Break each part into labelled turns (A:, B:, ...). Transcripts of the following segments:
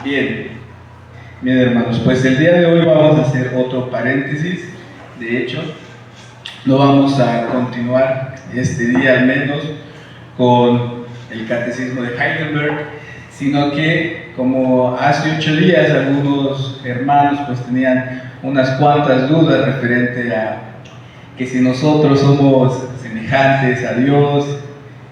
A: Bien, bien hermanos, pues el día de hoy vamos a hacer otro paréntesis. De hecho, no vamos a continuar este día al menos con el catecismo de Heidelberg, sino que como hace 8 días algunos hermanos pues tenían unas cuantas dudas referente a que si nosotros somos semejantes a Dios,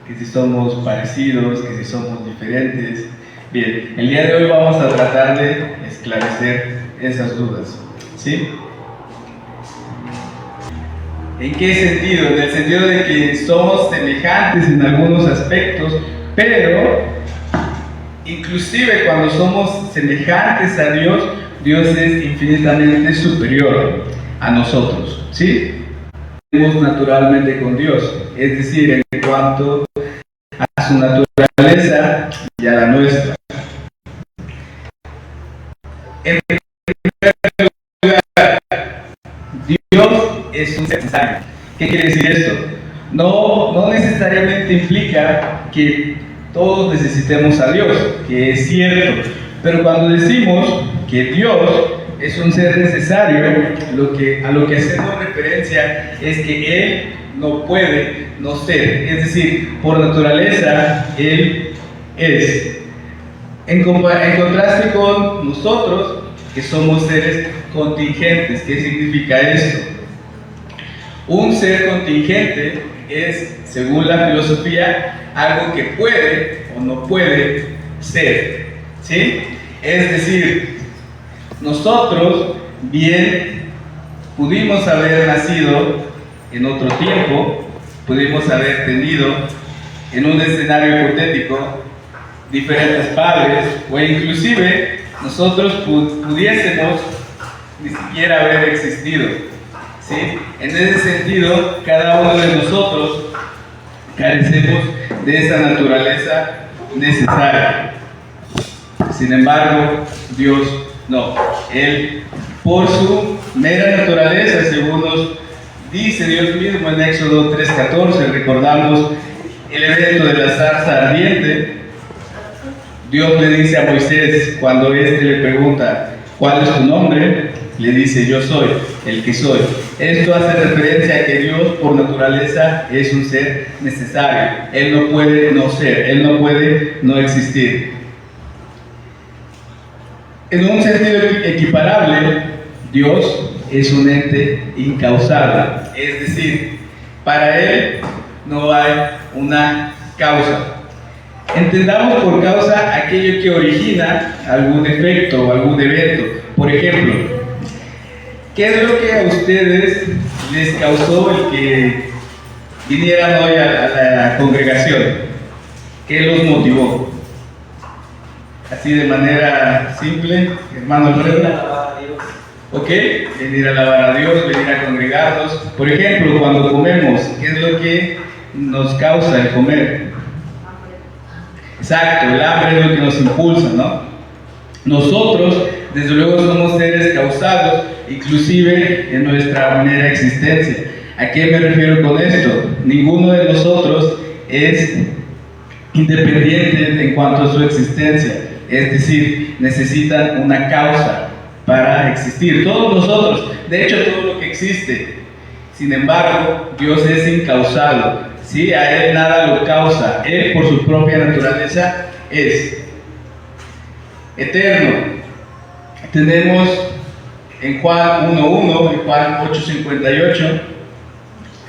A: que si somos parecidos, que si somos diferentes. Bien, el día de hoy vamos a tratar de esclarecer esas dudas, ¿sí? ¿En qué sentido? En el sentido de que somos semejantes en algunos aspectos, pero inclusive cuando somos semejantes a Dios, Dios es infinitamente superior a nosotros, ¿sí? Vivimos naturalmente con Dios, es decir, en cuanto a su naturaleza y a la nuestra. En primer lugar, Dios es un ser necesario. ¿Qué quiere decir esto? No necesariamente implica que todos necesitemos a Dios, que es cierto, pero cuando decimos que Dios es un ser necesario, a lo que hacemos referencia es que Él no puede no ser, es decir, por naturaleza Él es. En contraste con nosotros, que somos seres contingentes. ¿Qué significa esto? Un ser contingente es, según la filosofía, algo que puede o no puede ser, ¿sí? Es decir, nosotros bien pudimos haber nacido en otro tiempo, pudimos haber tenido en un escenario hipotético diferentes padres, o inclusive nosotros pudiésemos ni siquiera haber existido, ¿sí? En ese sentido, cada uno de nosotros carecemos de esa naturaleza necesaria. Sin embargo, Dios no. Él, por su mera naturaleza, según nos dice Dios mismo en Éxodo 3:14, recordamos el evento de la zarza ardiente. Dios le dice a Moisés, cuando éste le pregunta, ¿cuál es tu nombre? Le dice, yo soy el que soy. Esto hace referencia a que Dios, por naturaleza, es un ser necesario. Él no puede no ser, Él no puede no existir. En un sentido equiparable, Dios es un ente incausable. Es decir, para Él no hay una causa. Entendamos por causa aquello que origina algún efecto o algún evento. Por ejemplo, ¿qué es lo que a ustedes les causó el que vinieran hoy a la congregación? ¿Qué los motivó? Así de manera simple, hermano Alfredo.
B: Venir a alabar a Dios.
A: ¿Ok? Venir a alabar a Dios, venir a congregarnos. Por ejemplo, cuando comemos, ¿qué es lo que nos causa el comer? Exacto, el hambre es lo que nos impulsa, ¿no? Nosotros, desde luego, somos seres causados, inclusive en nuestra mera existencia. ¿A qué me refiero con esto? Ninguno de nosotros es independiente en cuanto a su existencia, es decir, necesitan una causa para existir. Todos nosotros, de hecho, todo lo que existe. Sin embargo, Dios es incausado. ¿Sí? A Él nada lo causa. Él, por su propia naturaleza, es eterno. Tenemos en Juan 1:1, en Juan 8:58,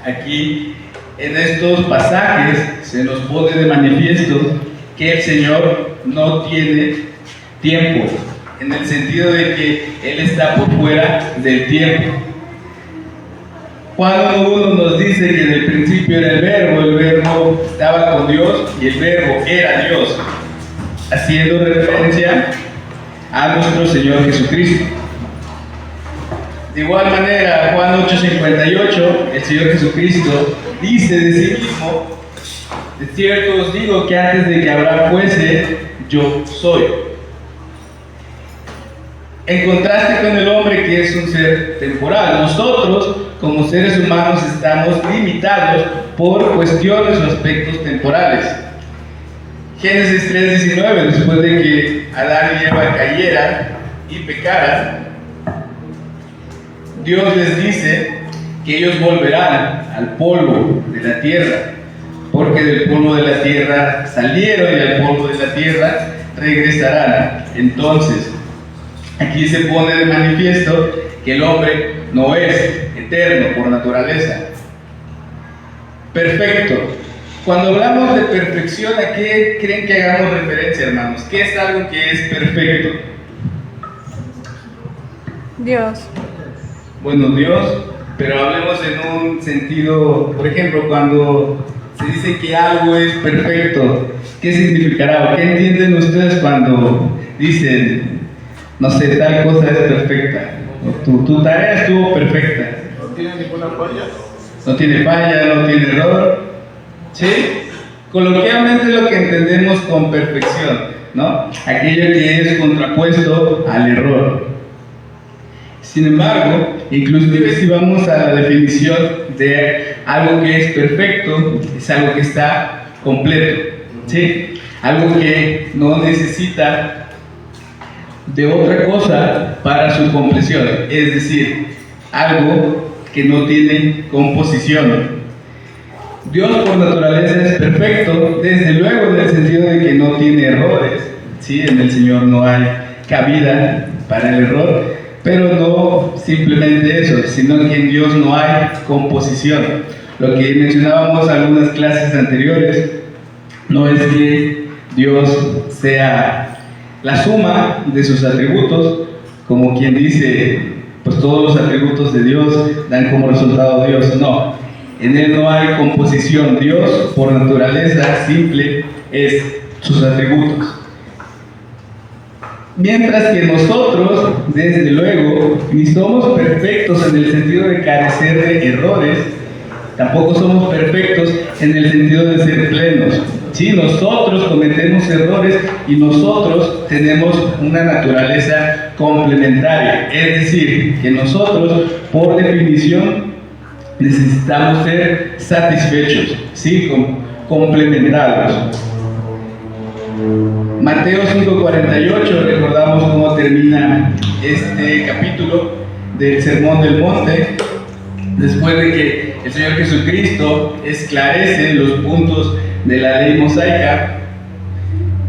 A: aquí en estos pasajes se nos pone de manifiesto que el Señor no tiene tiempo, en el sentido de que Él está por fuera del tiempo. Juan 1:1 nos dice que en el principio era el verbo estaba con Dios y el verbo era Dios, haciendo referencia a nuestro Señor Jesucristo. De igual manera, Juan 8:58, el Señor Jesucristo dice de sí mismo, de cierto os digo que antes de que Abraham fuese, yo soy. En contraste con el hombre, que es un ser temporal, nosotros como seres humanos estamos limitados por cuestiones o aspectos temporales. Génesis 3:19, después de que Adán y Eva cayeran y pecaran, Dios les dice que ellos volverán al polvo de la tierra, porque del polvo de la tierra salieron y al polvo de la tierra regresarán. Entonces, aquí se pone de manifiesto que el hombre no es eterno por naturaleza. Perfecto. Cuando hablamos de perfección, ¿a qué creen que hagamos referencia, hermanos? ¿Qué es algo que es perfecto?
B: Dios.
A: Bueno, Dios, pero hablemos en un sentido, por ejemplo, cuando se dice que algo es perfecto, ¿qué significará? ¿O qué entienden ustedes cuando dicen, no sé, tal cosa es perfecta? Tu tarea estuvo perfecta.
C: No tiene ninguna falla.
A: No tiene falla, no tiene error. ¿Sí? Coloquialmente es lo que entendemos con perfección, ¿no? Aquello que es contrapuesto al error. Sin embargo, inclusive si vamos a la definición de algo que es perfecto, es algo que está completo, ¿sí? Algo que no necesita de otra cosa para su compleción, es decir, algo que no tiene composición. Dios por naturaleza es perfecto, desde luego en el sentido de que no tiene errores, ¿sí? En el Señor no hay cabida para el error, pero no simplemente eso, sino que en Dios no hay composición. Lo que mencionábamos en algunas clases anteriores, no es que Dios sea la suma de sus atributos, como quien dice, pues todos los atributos de Dios dan como resultado Dios. No, en Él no hay composición. Dios, por naturaleza simple, es sus atributos. Mientras que nosotros, desde luego, ni somos perfectos en el sentido de carecer de errores, tampoco somos perfectos en el sentido de ser plenos. Sí, nosotros cometemos errores y nosotros tenemos una naturaleza complementaria. Es decir, que nosotros, por definición, necesitamos ser satisfechos, ¿sí? Complementados. Mateo 5:48, recordamos cómo termina este capítulo del Sermón del Monte, después de que el Señor Jesucristo esclarece los puntos de la ley mosaica,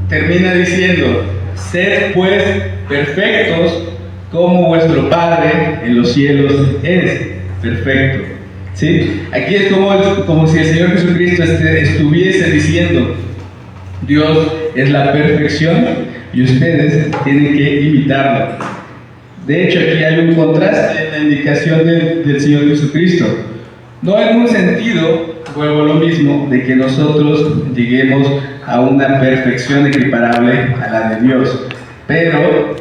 A: termina diciendo: sed pues perfectos como vuestro Padre en los cielos es perfecto. ¿Sí? Aquí es como si el Señor Jesucristo estuviese diciendo: Dios es la perfección y ustedes tienen que imitarlo. De hecho, aquí hay un contraste en la indicación del Señor Jesucristo. No en un sentido, vuelvo a lo mismo, de que nosotros lleguemos a una perfección equiparable a la de Dios, pero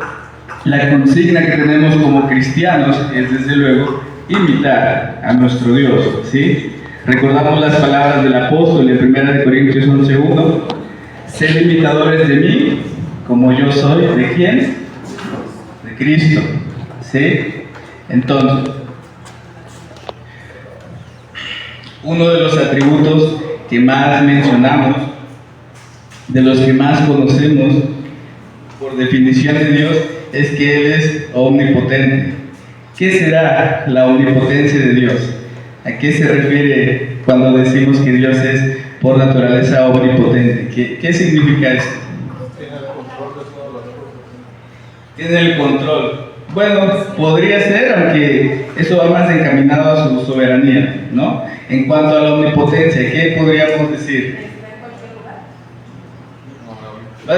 A: la consigna que tenemos como cristianos es, desde luego, imitar a nuestro Dios, ¿sí? Recordamos las palabras del apóstol en 1 Corintios 11:1: sed imitadores de mí, como yo soy, ¿de quién? De Cristo, ¿sí? Entonces, uno de los atributos que más mencionamos, de los que más conocemos, por definición de Dios, es que Él es omnipotente. ¿Qué será la omnipotencia de Dios? ¿A qué se refiere cuando decimos que Dios es por naturaleza omnipotente? ¿Qué significa esto?
C: Tiene el control de todas las cosas.
A: Tiene el control. Bueno, podría ser, aunque eso va más encaminado a su soberanía, ¿no? En cuanto a la omnipotencia, ¿qué podríamos decir?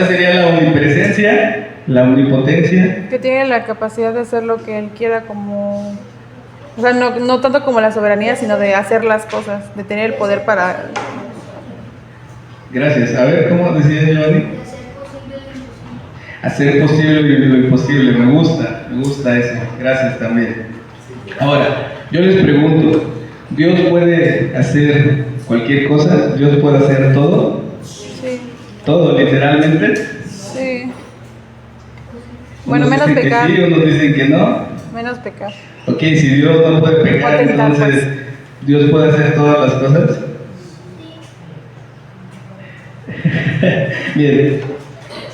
A: ¿Sería la omnipresencia? ¿La omnipotencia?
B: Que tiene la capacidad de hacer lo que Él quiera, como... O sea, no tanto como la soberanía, sino de hacer las cosas, de tener el poder para...
A: Gracias. A ver, ¿cómo decía Giovanni? Hacer posible lo imposible. Me gusta eso. Gracias también. Ahora, yo les pregunto, ¿Dios puede hacer cualquier cosa? ¿Dios puede hacer todo?
B: Sí.
A: ¿Todo, literalmente?
B: Sí. Bueno,
A: Unos
B: menos
A: dicen
B: pecar.
A: Que sí, unos dicen que no.
B: Menos pecar.
A: Ok, si Dios no puede pecar,
B: Potentar,
A: entonces
B: pues.
A: ¿Dios puede hacer todas las cosas? Bien,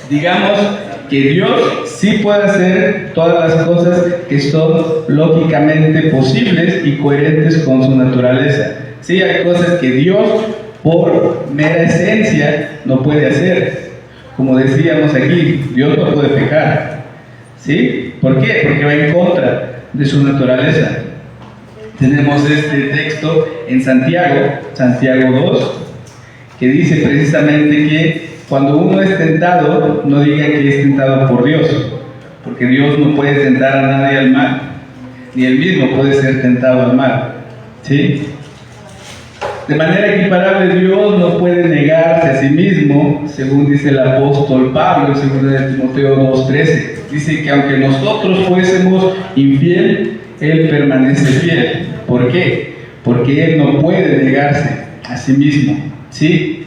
A: digamos que Dios sí puede hacer todas las cosas que son lógicamente posibles y coherentes con su naturaleza. Sí, hay cosas que Dios, por mera esencia, no puede hacer. Como decíamos aquí, Dios no puede pecar. ¿Sí? ¿Por qué? Porque va en contra de su naturaleza. Tenemos este texto en Santiago 2, que dice precisamente que cuando uno es tentado, no diga que es tentado por Dios, porque Dios no puede tentar a nadie al mal, ni él mismo puede ser tentado al mal. ¿Sí? De manera equiparable, Dios no puede negarse a sí mismo, según dice el apóstol Pablo en 2 Timoteo 2:13. Dice que aunque nosotros fuésemos infiel, Él permanece fiel. ¿Por qué? Porque Él no puede negarse a sí mismo. ¿Sí?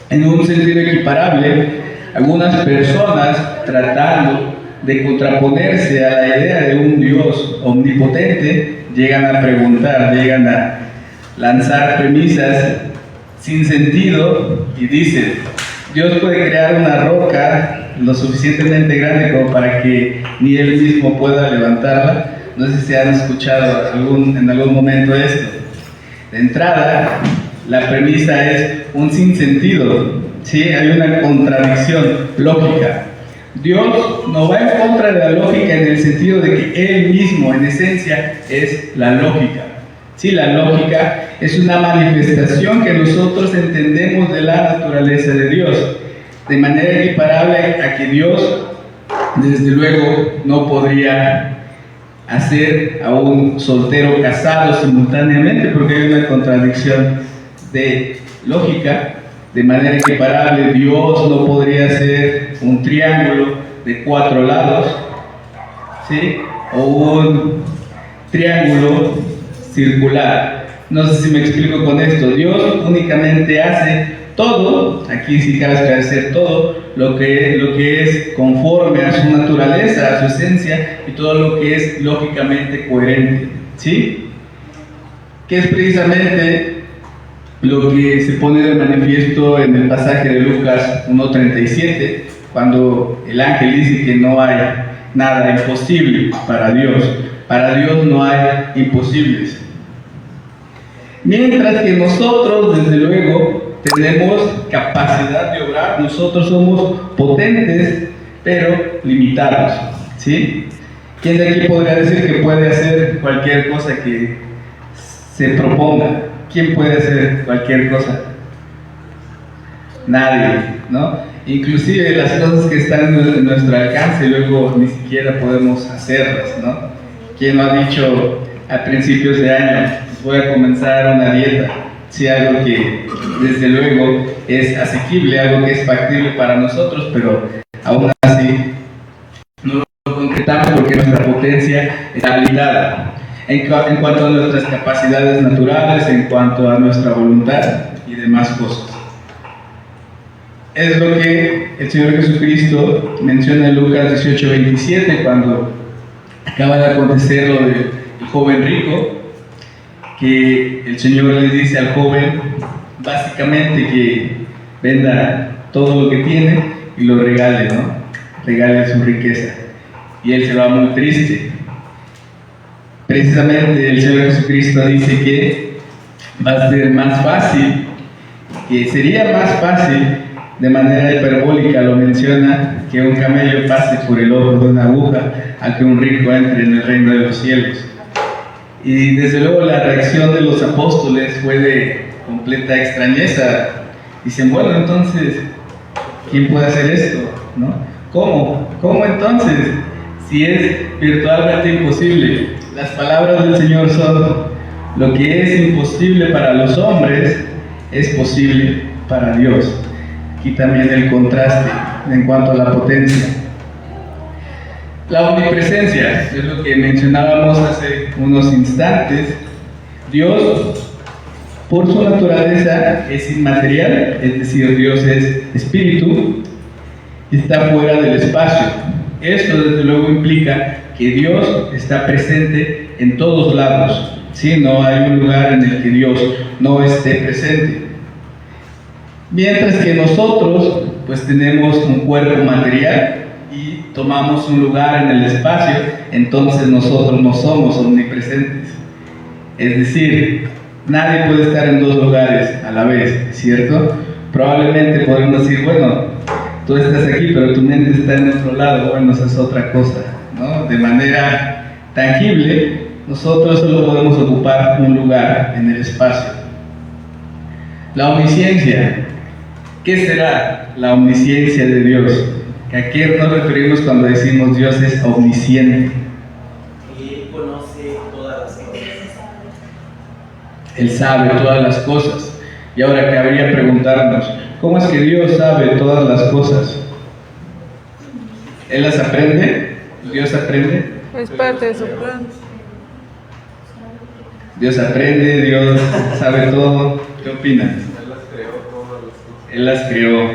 A: En un sentido equiparable, algunas personas, tratando de contraponerse a la idea de un Dios omnipotente, llegan a preguntar, llegan a lanzar premisas sin sentido y dicen: Dios puede crear una roca lo suficientemente grande como para que ni Él mismo pueda levantarla. No sé si han escuchado en algún momento esto. De entrada, la premisa es un sinsentido, ¿sí? Hay una contradicción lógica. Dios no va en contra de la lógica en el sentido de que Él mismo, en esencia, es la lógica. Sí, la lógica es una manifestación que nosotros entendemos de la naturaleza de Dios, de manera equiparable a que Dios, desde luego, no podría hacer a un soltero casado simultáneamente, porque hay una contradicción de lógica. De manera equiparable, Dios no podría hacer un triángulo de 4 lados, ¿sí? O un triángulo circular. No sé si me explico con esto. Dios únicamente hace todo, aquí sí cabe esclarecer todo, lo que es conforme a su naturaleza, a su esencia, y todo lo que es lógicamente coherente, ¿sí? Que es precisamente lo que se pone de manifiesto en el pasaje de Lucas 1:37, cuando el ángel dice que no hay nada imposible para Dios. Para Dios no hay imposibles. Mientras que nosotros, desde luego, tenemos capacidad de obrar, nosotros somos potentes, pero limitados, ¿sí? ¿Quién de aquí podría decir que puede hacer cualquier cosa que se proponga? ¿Quién puede hacer cualquier cosa? Nadie, ¿no? Inclusive las cosas que están en nuestro alcance, luego ni siquiera podemos hacerlas, ¿no? ¿Quién no ha dicho a principios de año, voy a comenzar una dieta? Sí, algo que desde luego es asequible, algo que es factible para nosotros, pero aún así no lo concretamos porque nuestra potencia está limitada en cuanto a nuestras capacidades naturales, en cuanto a nuestra voluntad y demás cosas. Es lo que el Señor Jesucristo menciona en Lucas 18:27, cuando acaba de acontecer lo del joven rico, que el Señor le dice al joven básicamente que venda todo lo que tiene y lo regale, ¿no? Regale su riqueza. Y él se va muy triste. Precisamente el Señor Jesucristo dice que va a ser más fácil, que sería más fácil, de manera hiperbólica lo menciona, que un camello pase por el ojo de una aguja a que un rico entre en el reino de los cielos. Y desde luego la reacción de los apóstoles fue de completa extrañeza. Dicen, bueno, entonces, ¿quién puede hacer esto? ¿No? ¿Cómo? ¿Cómo entonces? Si es virtualmente imposible. Las palabras del Señor son: lo que es imposible para los hombres es posible para Dios. Aquí también el contraste en cuanto a la potencia. La omnipresencia es lo que mencionábamos hace unos instantes. Dios, por su naturaleza, es inmaterial, es decir, Dios es espíritu y está fuera del espacio. Esto desde luego implica que Dios está presente en todos lados, ¿sí? No hay un lugar en el que Dios no esté presente. Mientras que nosotros pues tenemos un cuerpo material y tomamos un lugar en el espacio, entonces nosotros no somos omnipresentes. Es decir, nadie puede estar en dos lugares a la vez, ¿cierto? Probablemente podemos decir, bueno, tú estás aquí, pero tu mente está en otro lado. Bueno, esa es otra cosa, ¿no? De manera tangible, nosotros solo podemos ocupar un lugar en el espacio. La omnisciencia. ¿Qué será la omnisciencia de Dios? ¿A qué nos referimos cuando decimos Dios es omnisciente?
D: Él conoce todas las cosas.
A: Él sabe todas las cosas. Y ahora cabría preguntarnos, ¿cómo es que Dios sabe todas las cosas? ¿Él las aprende? ¿Dios aprende?
B: Es parte de su plan.
A: Dios aprende, Dios sabe todo. ¿Qué opinas?
C: Él las creó todas las cosas.
A: Él las creó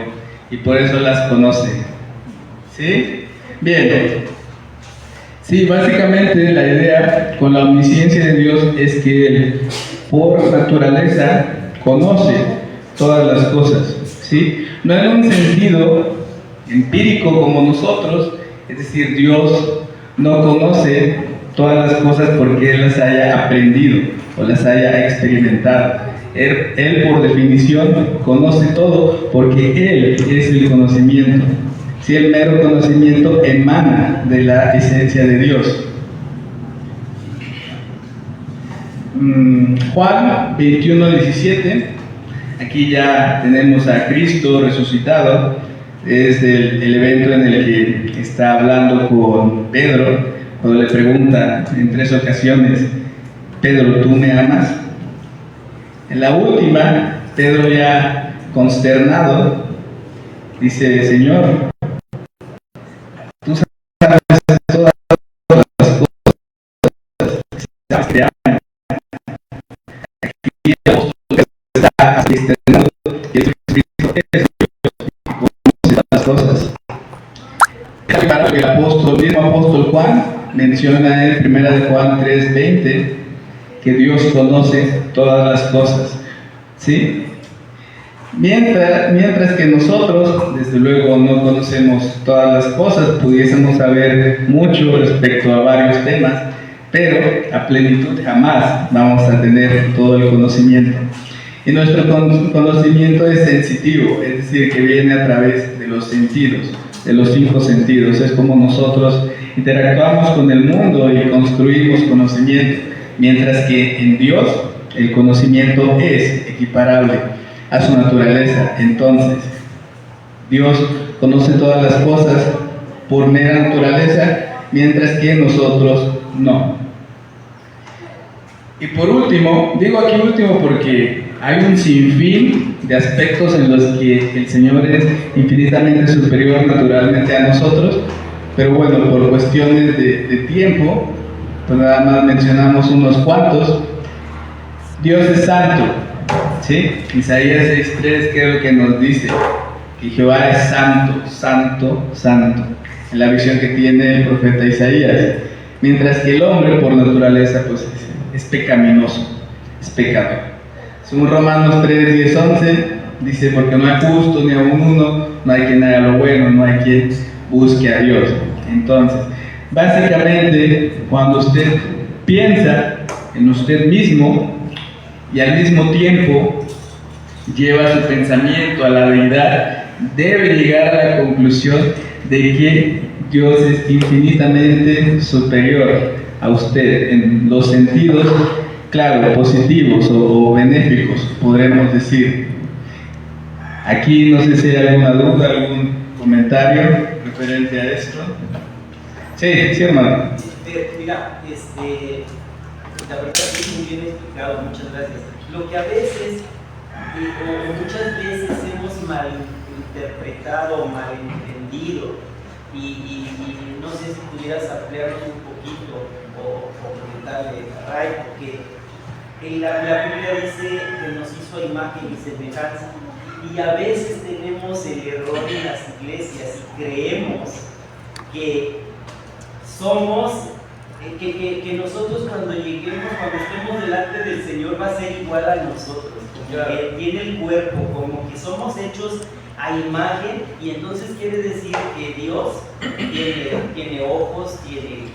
A: y por eso las conoce. ¿Sí? Bien. Sí, básicamente la idea con la omnisciencia de Dios es que Él, por naturaleza, conoce todas las cosas. ¿Sí? No en un sentido empírico como nosotros, es decir, Dios no conoce todas las cosas porque Él las haya aprendido o las haya experimentado. Él por definición conoce todo porque Él es el conocimiento. Si el mero conocimiento emana de la esencia de Dios. Juan 21:17, aquí ya tenemos a Cristo resucitado. Es el evento en el que está hablando con Pedro, cuando le pregunta en 3 ocasiones, Pedro, ¿tú me amas? En la última, Pedro ya consternado, dice, Señor, tú sabes todas las cosas, sabes que te amo. Aquí el apóstol está externado, Jesucristo es las cosas. Claro que el mismo apóstol Juan menciona en 1 de Juan 3:20 que Dios conoce todas las cosas, ¿sí? Mientras que nosotros, desde luego, no conocemos todas las cosas, pudiésemos saber mucho respecto a varios temas, pero a plenitud jamás vamos a tener todo el conocimiento. Y nuestro conocimiento es sensitivo, es decir, que viene a través de los sentidos, de los 5 sentidos. Es como nosotros interactuamos con el mundo y construimos conocimiento, mientras que en Dios el conocimiento es equiparable a su naturaleza. Entonces, Dios conoce todas las cosas por mera naturaleza, mientras que nosotros no. Y por último, digo aquí último porque hay un sinfín de aspectos en los que el Señor es infinitamente superior naturalmente a nosotros, pero bueno, por cuestiones de tiempo, pues nada más mencionamos unos cuantos. Dios es santo, ¿sí? Isaías 6:3 creo que nos dice que Jehová es santo, santo, santo, en la visión que tiene el profeta Isaías, mientras que el hombre por naturaleza pues es pecaminoso, es pecador. Según Romanos 3:10-11 dice, porque no hay justo ni aun uno, no hay quien haga lo bueno, no hay quien busque a Dios. Entonces, básicamente, cuando usted piensa en usted mismo y al mismo tiempo lleva su pensamiento a la deidad, debe llegar a la conclusión de que Dios es infinitamente superior a usted en los sentidos, claro, positivos o benéficos, podremos decir. Aquí no sé si hay alguna duda, algún comentario referente a esto. Sí, hermano.
D: Mira, la verdad es muy bien explicado, muchas gracias. Lo que a veces, o muchas veces hemos malinterpretado o malentendido, y no sé si pudieras ampliarnos un poquito o comentarle a Ray, porque la Biblia dice que nos hizo a imagen y semejanza, y a veces tenemos el error en las iglesias y creemos que somos, que nosotros cuando lleguemos, cuando estemos delante del Señor va a ser igual a nosotros, como que tiene el cuerpo, como que somos hechos a imagen, y entonces quiere decir que Dios tiene ojos,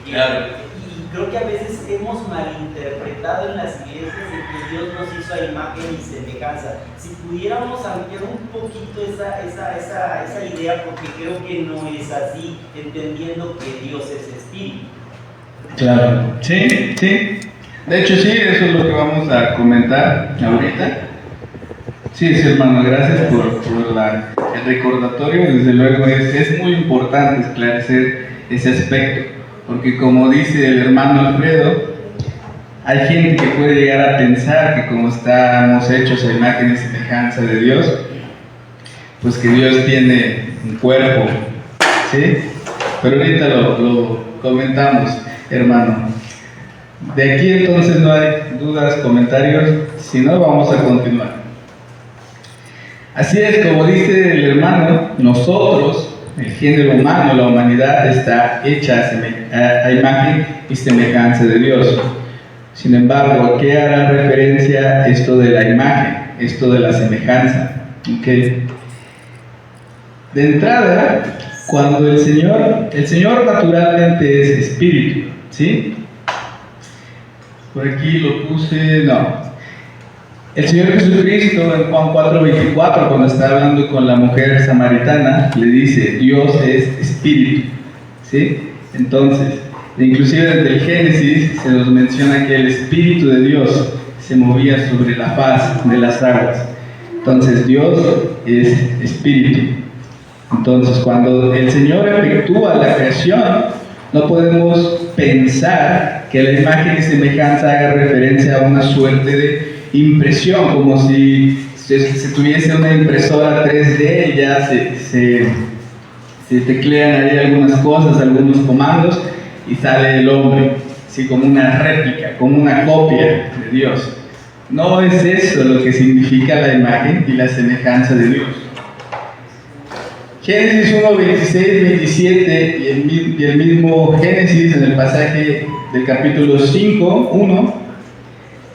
A: Claro.
D: y creo que a veces hemos malinterpretado en las iglesias de que Dios nos hizo a imagen y semejanza. Si pudiéramos ampliar un poquito esa idea, porque creo que no es así, entendiendo que Dios es espíritu.
A: Claro. Sí, sí. De hecho, sí, eso es lo que vamos a comentar ahorita. Sí, hermano, gracias por el recordatorio. Desde luego es muy importante esclarecer ese aspecto, porque como dice el hermano Alfredo, hay gente que puede llegar a pensar que como estamos hechos a imagen y semejanza de Dios, pues que Dios tiene un cuerpo, ¿sí? Pero ahorita lo comentamos, hermano. De aquí entonces no hay dudas, comentarios, si no vamos a continuar. Así es, como dice el hermano, nosotros, el género humano, la humanidad, está hecha a imagen y semejanza de Dios. Sin embargo, ¿a qué hará referencia esto de la imagen, esto de la semejanza? ¿Okay? De entrada, cuando el Señor naturalmente es espíritu, ¿sí? Por aquí lo puse, no. El Señor Jesucristo en Juan 4:24, cuando está hablando con la mujer samaritana, le dice, Dios es espíritu, ¿sí? Entonces, inclusive desde el Génesis se nos menciona que el Espíritu de Dios se movía sobre la faz de las aguas. Entonces, Dios es espíritu. Entonces, cuando el Señor efectúa la creación, no podemos pensar que la imagen y semejanza haga referencia a una suerte de impresión, como si se tuviese una impresora 3D y ya se teclean ahí algunas cosas, algunos comandos y sale el hombre, así como una réplica, como una copia de Dios. No es eso lo que significa la imagen y la semejanza de Dios. Génesis 1, 26, 27 y el mismo Génesis en el pasaje del capítulo 5, 1,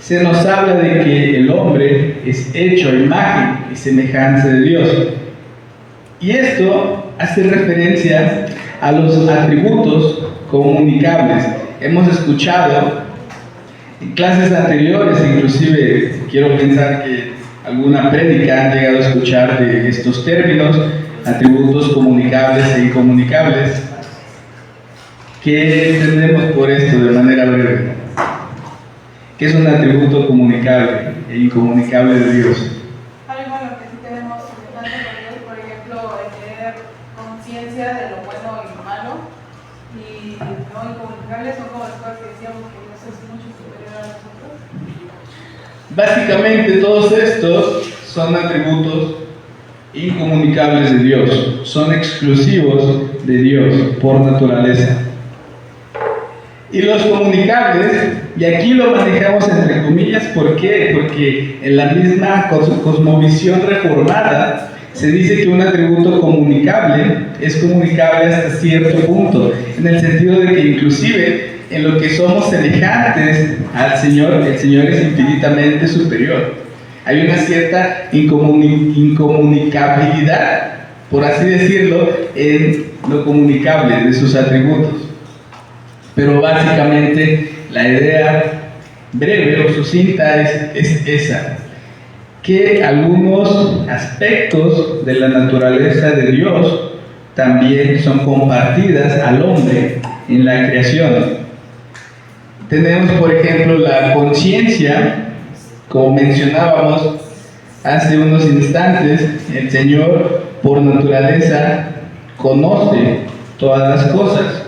A: se nos habla de que el hombre es hecho a imagen y semejanza de Dios. Y esto hace referencia a los atributos comunicables. Hemos escuchado en clases anteriores, inclusive quiero pensar que alguna prédica han llegado a escuchar de estos términos, atributos comunicables e incomunicables. ¿Qué entendemos por esto de manera breve? ¿Qué es un atributo comunicable e incomunicable de Dios?
B: Algo en lo que sí tenemos semejanza con Dios, por ejemplo, el tener conciencia de lo bueno y lo malo, y no incomunicables son como las cosas que decíamos que Dios es mucho superior a nosotros.
A: Básicamente todos estos son atributos incomunicables de Dios, son exclusivos de Dios por naturaleza. Y los comunicables, y aquí lo manejamos entre comillas, ¿por qué? Porque en la misma cosmovisión reformada se dice que un atributo comunicable es comunicable hasta cierto punto, en el sentido de que inclusive en lo que somos semejantes al Señor, el Señor es infinitamente superior. Hay una cierta incomunicabilidad, por así decirlo, en lo comunicable de sus atributos. Pero básicamente la idea breve o sucinta es esa, que algunos aspectos de la naturaleza de Dios también son compartidas al hombre en la creación. Tenemos, por ejemplo, la conciencia, como mencionábamos hace unos instantes, el Señor por naturaleza conoce todas las cosas.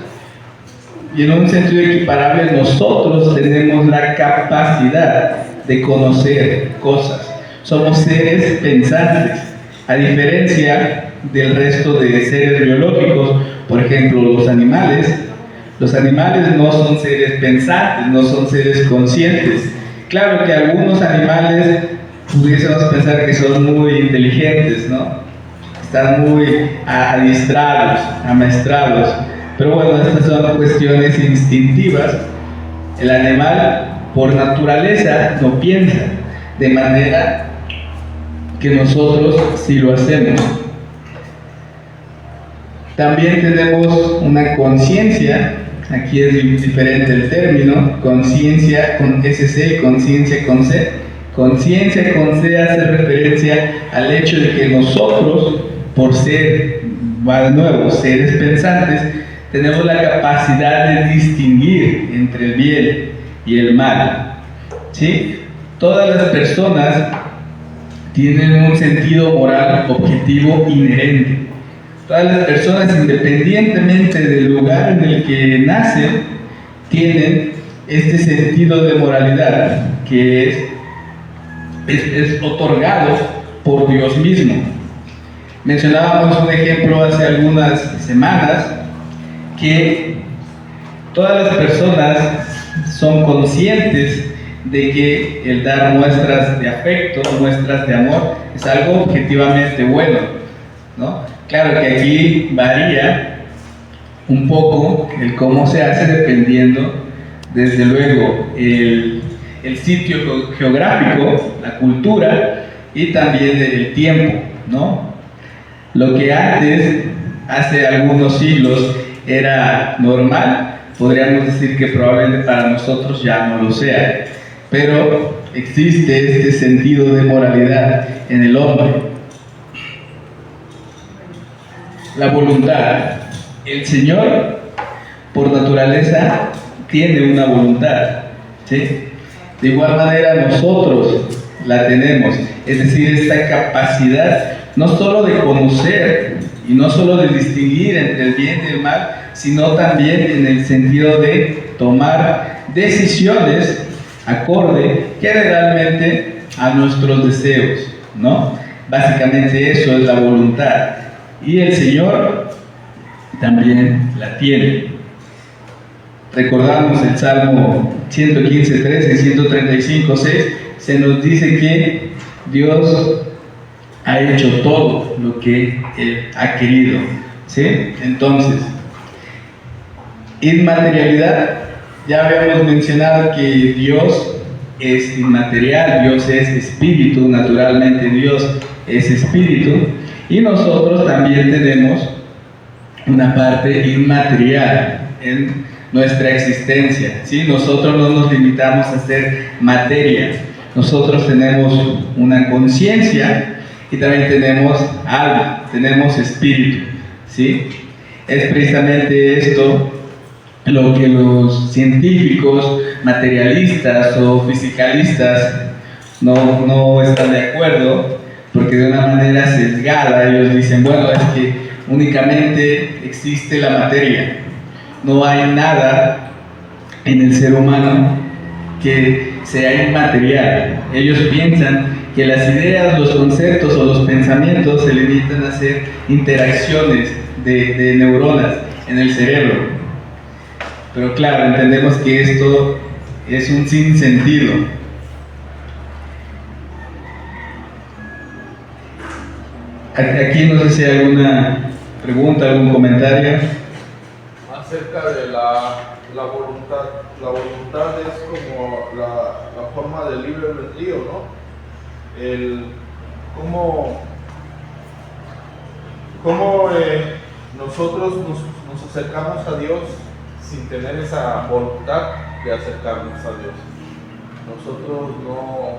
A: Y en un sentido equiparable, nosotros tenemos la capacidad de conocer cosas. Somos seres pensantes, a diferencia del resto de seres biológicos. Por ejemplo, los animales no son seres pensantes, no son seres conscientes. Claro que algunos animales pudiésemos pensar que son muy inteligentes, ¿no? Están muy adiestrados, amaestrados. Pero bueno, estas son cuestiones instintivas. El animal, por naturaleza, no piensa, de manera que nosotros sí lo hacemos. También tenemos una conciencia, aquí es diferente el término, conciencia con SC y conciencia con C. Conciencia con C hace referencia al hecho de que nosotros, por ser, de nuevo, seres pensantes, tenemos la capacidad de distinguir entre el bien y el mal. ¿Sí? Todas las personas tienen un sentido moral objetivo inherente. Todas las personas, independientemente del lugar en el que nacen, tienen este sentido de moralidad que es otorgado por Dios mismo. Mencionábamos un ejemplo hace algunas semanas que todas las personas son conscientes de que el dar muestras de afecto, muestras de amor, es algo objetivamente bueno, ¿no? Claro que aquí varía un poco el cómo se hace dependiendo, desde luego, el sitio geográfico, la cultura y también el tiempo, ¿no? Lo que antes, hace algunos siglos, era normal, podríamos decir que probablemente para nosotros ya no lo sea, pero existe este sentido de moralidad en el hombre. La voluntad. El Señor, por naturaleza, tiene una voluntad, ¿sí? De igual manera nosotros la tenemos, es decir, esta capacidad no solo de conocer y no solo de distinguir entre el bien y el mal, sino también en el sentido de tomar decisiones acorde generalmente a nuestros deseos, ¿no? Básicamente eso es la voluntad, y el Señor también la tiene. Recordamos el Salmo 115:3 y 135:6, se nos dice que Dios ha hecho todo lo que Él ha querido, ¿sí? Entonces, inmaterialidad, ya habíamos mencionado que Dios es inmaterial, Dios es espíritu, naturalmente Dios es espíritu, y nosotros también tenemos una parte inmaterial en nuestra existencia, ¿sí? Nosotros no nos limitamos a ser materia, nosotros tenemos una conciencia y también tenemos alma, tenemos espíritu, ¿sí? Es precisamente esto lo que los científicos materialistas o fisicalistas no están de acuerdo, porque de una manera sesgada ellos dicen, bueno, es que únicamente existe la materia, no hay nada en el ser humano que sea inmaterial. Ellos piensan que las ideas, los conceptos o los pensamientos se limitan a ser interacciones de neuronas en el cerebro. Pero claro, entendemos que esto es un sinsentido. Aquí no sé si hay alguna pregunta, algún comentario.
C: Acerca de la voluntad. La voluntad es como la forma de libre albedrío, ¿no? Cómo nosotros nos acercamos a Dios sin tener esa voluntad de acercarnos a Dios. Nosotros no.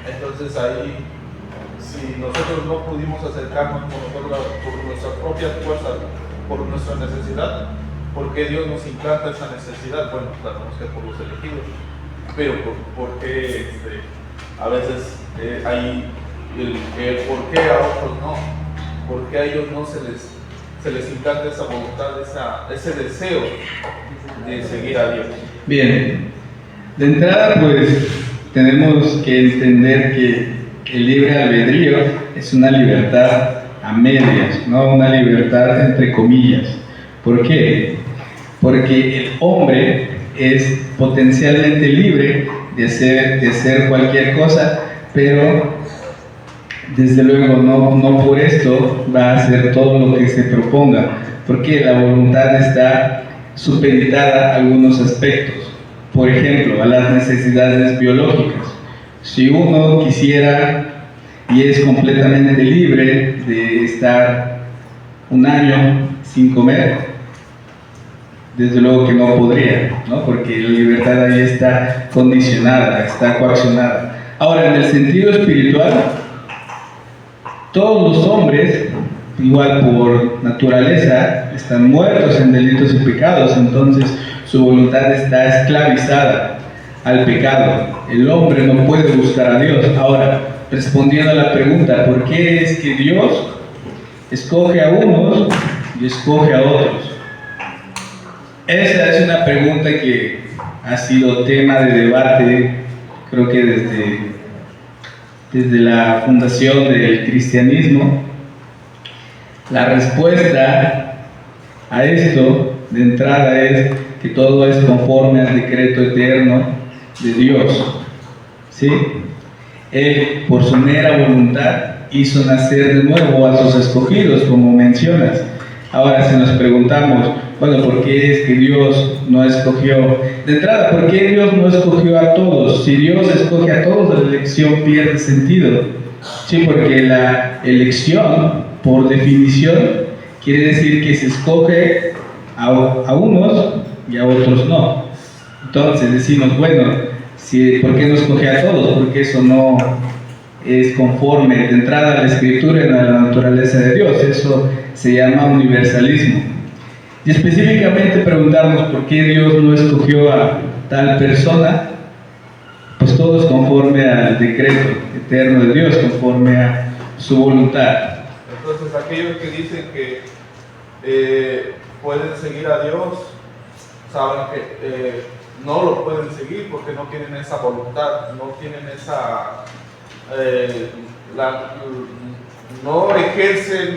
C: Entonces ahí, si nosotros no pudimos acercarnos por nuestras propias fuerzas, por nuestra necesidad, ¿por qué Dios nos implanta esa necesidad? Bueno, sabemos que por los elegidos, pero ¿por qué a veces hay el por qué a otros no? ¿Por qué a ellos no se les implanta esa voluntad, ese deseo de seguir a Dios?
A: Bien, de entrada pues tenemos que entender que el libre albedrío es una libertad a medias, no una libertad entre comillas. ¿Por qué? Porque el hombre es potencialmente libre de hacer cualquier cosa, pero desde luego no por esto va a hacer todo lo que se proponga, porque la voluntad está supeditada a algunos aspectos. Por ejemplo, a las necesidades biológicas. Si uno quisiera y es completamente libre de estar un año sin comer? Desde luego que no podría, ¿no? Porque la libertad ahí está condicionada, está coaccionada. Ahora, en el sentido espiritual, todos los hombres, igual por naturaleza, están muertos en delitos y pecados, entonces su voluntad está esclavizada al pecado. El hombre no puede buscar a Dios. Ahora, respondiendo a la pregunta, ¿por qué es que Dios escoge a unos y escoge a otros? Esa es una pregunta que ha sido tema de debate, creo que desde la fundación del cristianismo. La respuesta a esto, de entrada, es que todo es conforme al decreto eterno de Dios. ¿Sí? Él, por su mera voluntad, hizo nacer de nuevo a sus escogidos, como mencionas. Ahora, si nos preguntamos, bueno, ¿por qué es que Dios no escogió? De entrada, ¿por qué Dios no escogió a todos? Si Dios escoge a todos, la elección pierde sentido. Sí, porque la elección, por definición, quiere decir que se escoge a unos y a otros no. Entonces decimos, bueno, ¿por qué no escoge a todos? Porque eso no es conforme de entrada a la Escritura y a la naturaleza de Dios. Eso se llama universalismo. Y específicamente preguntarnos por qué Dios no escogió a tal persona, pues todo es conforme al decreto eterno de Dios, conforme a su voluntad.
C: Entonces aquellos que dicen que pueden seguir a Dios, saben que no lo pueden seguir porque no tienen esa voluntad, no tienen esa... no ejercen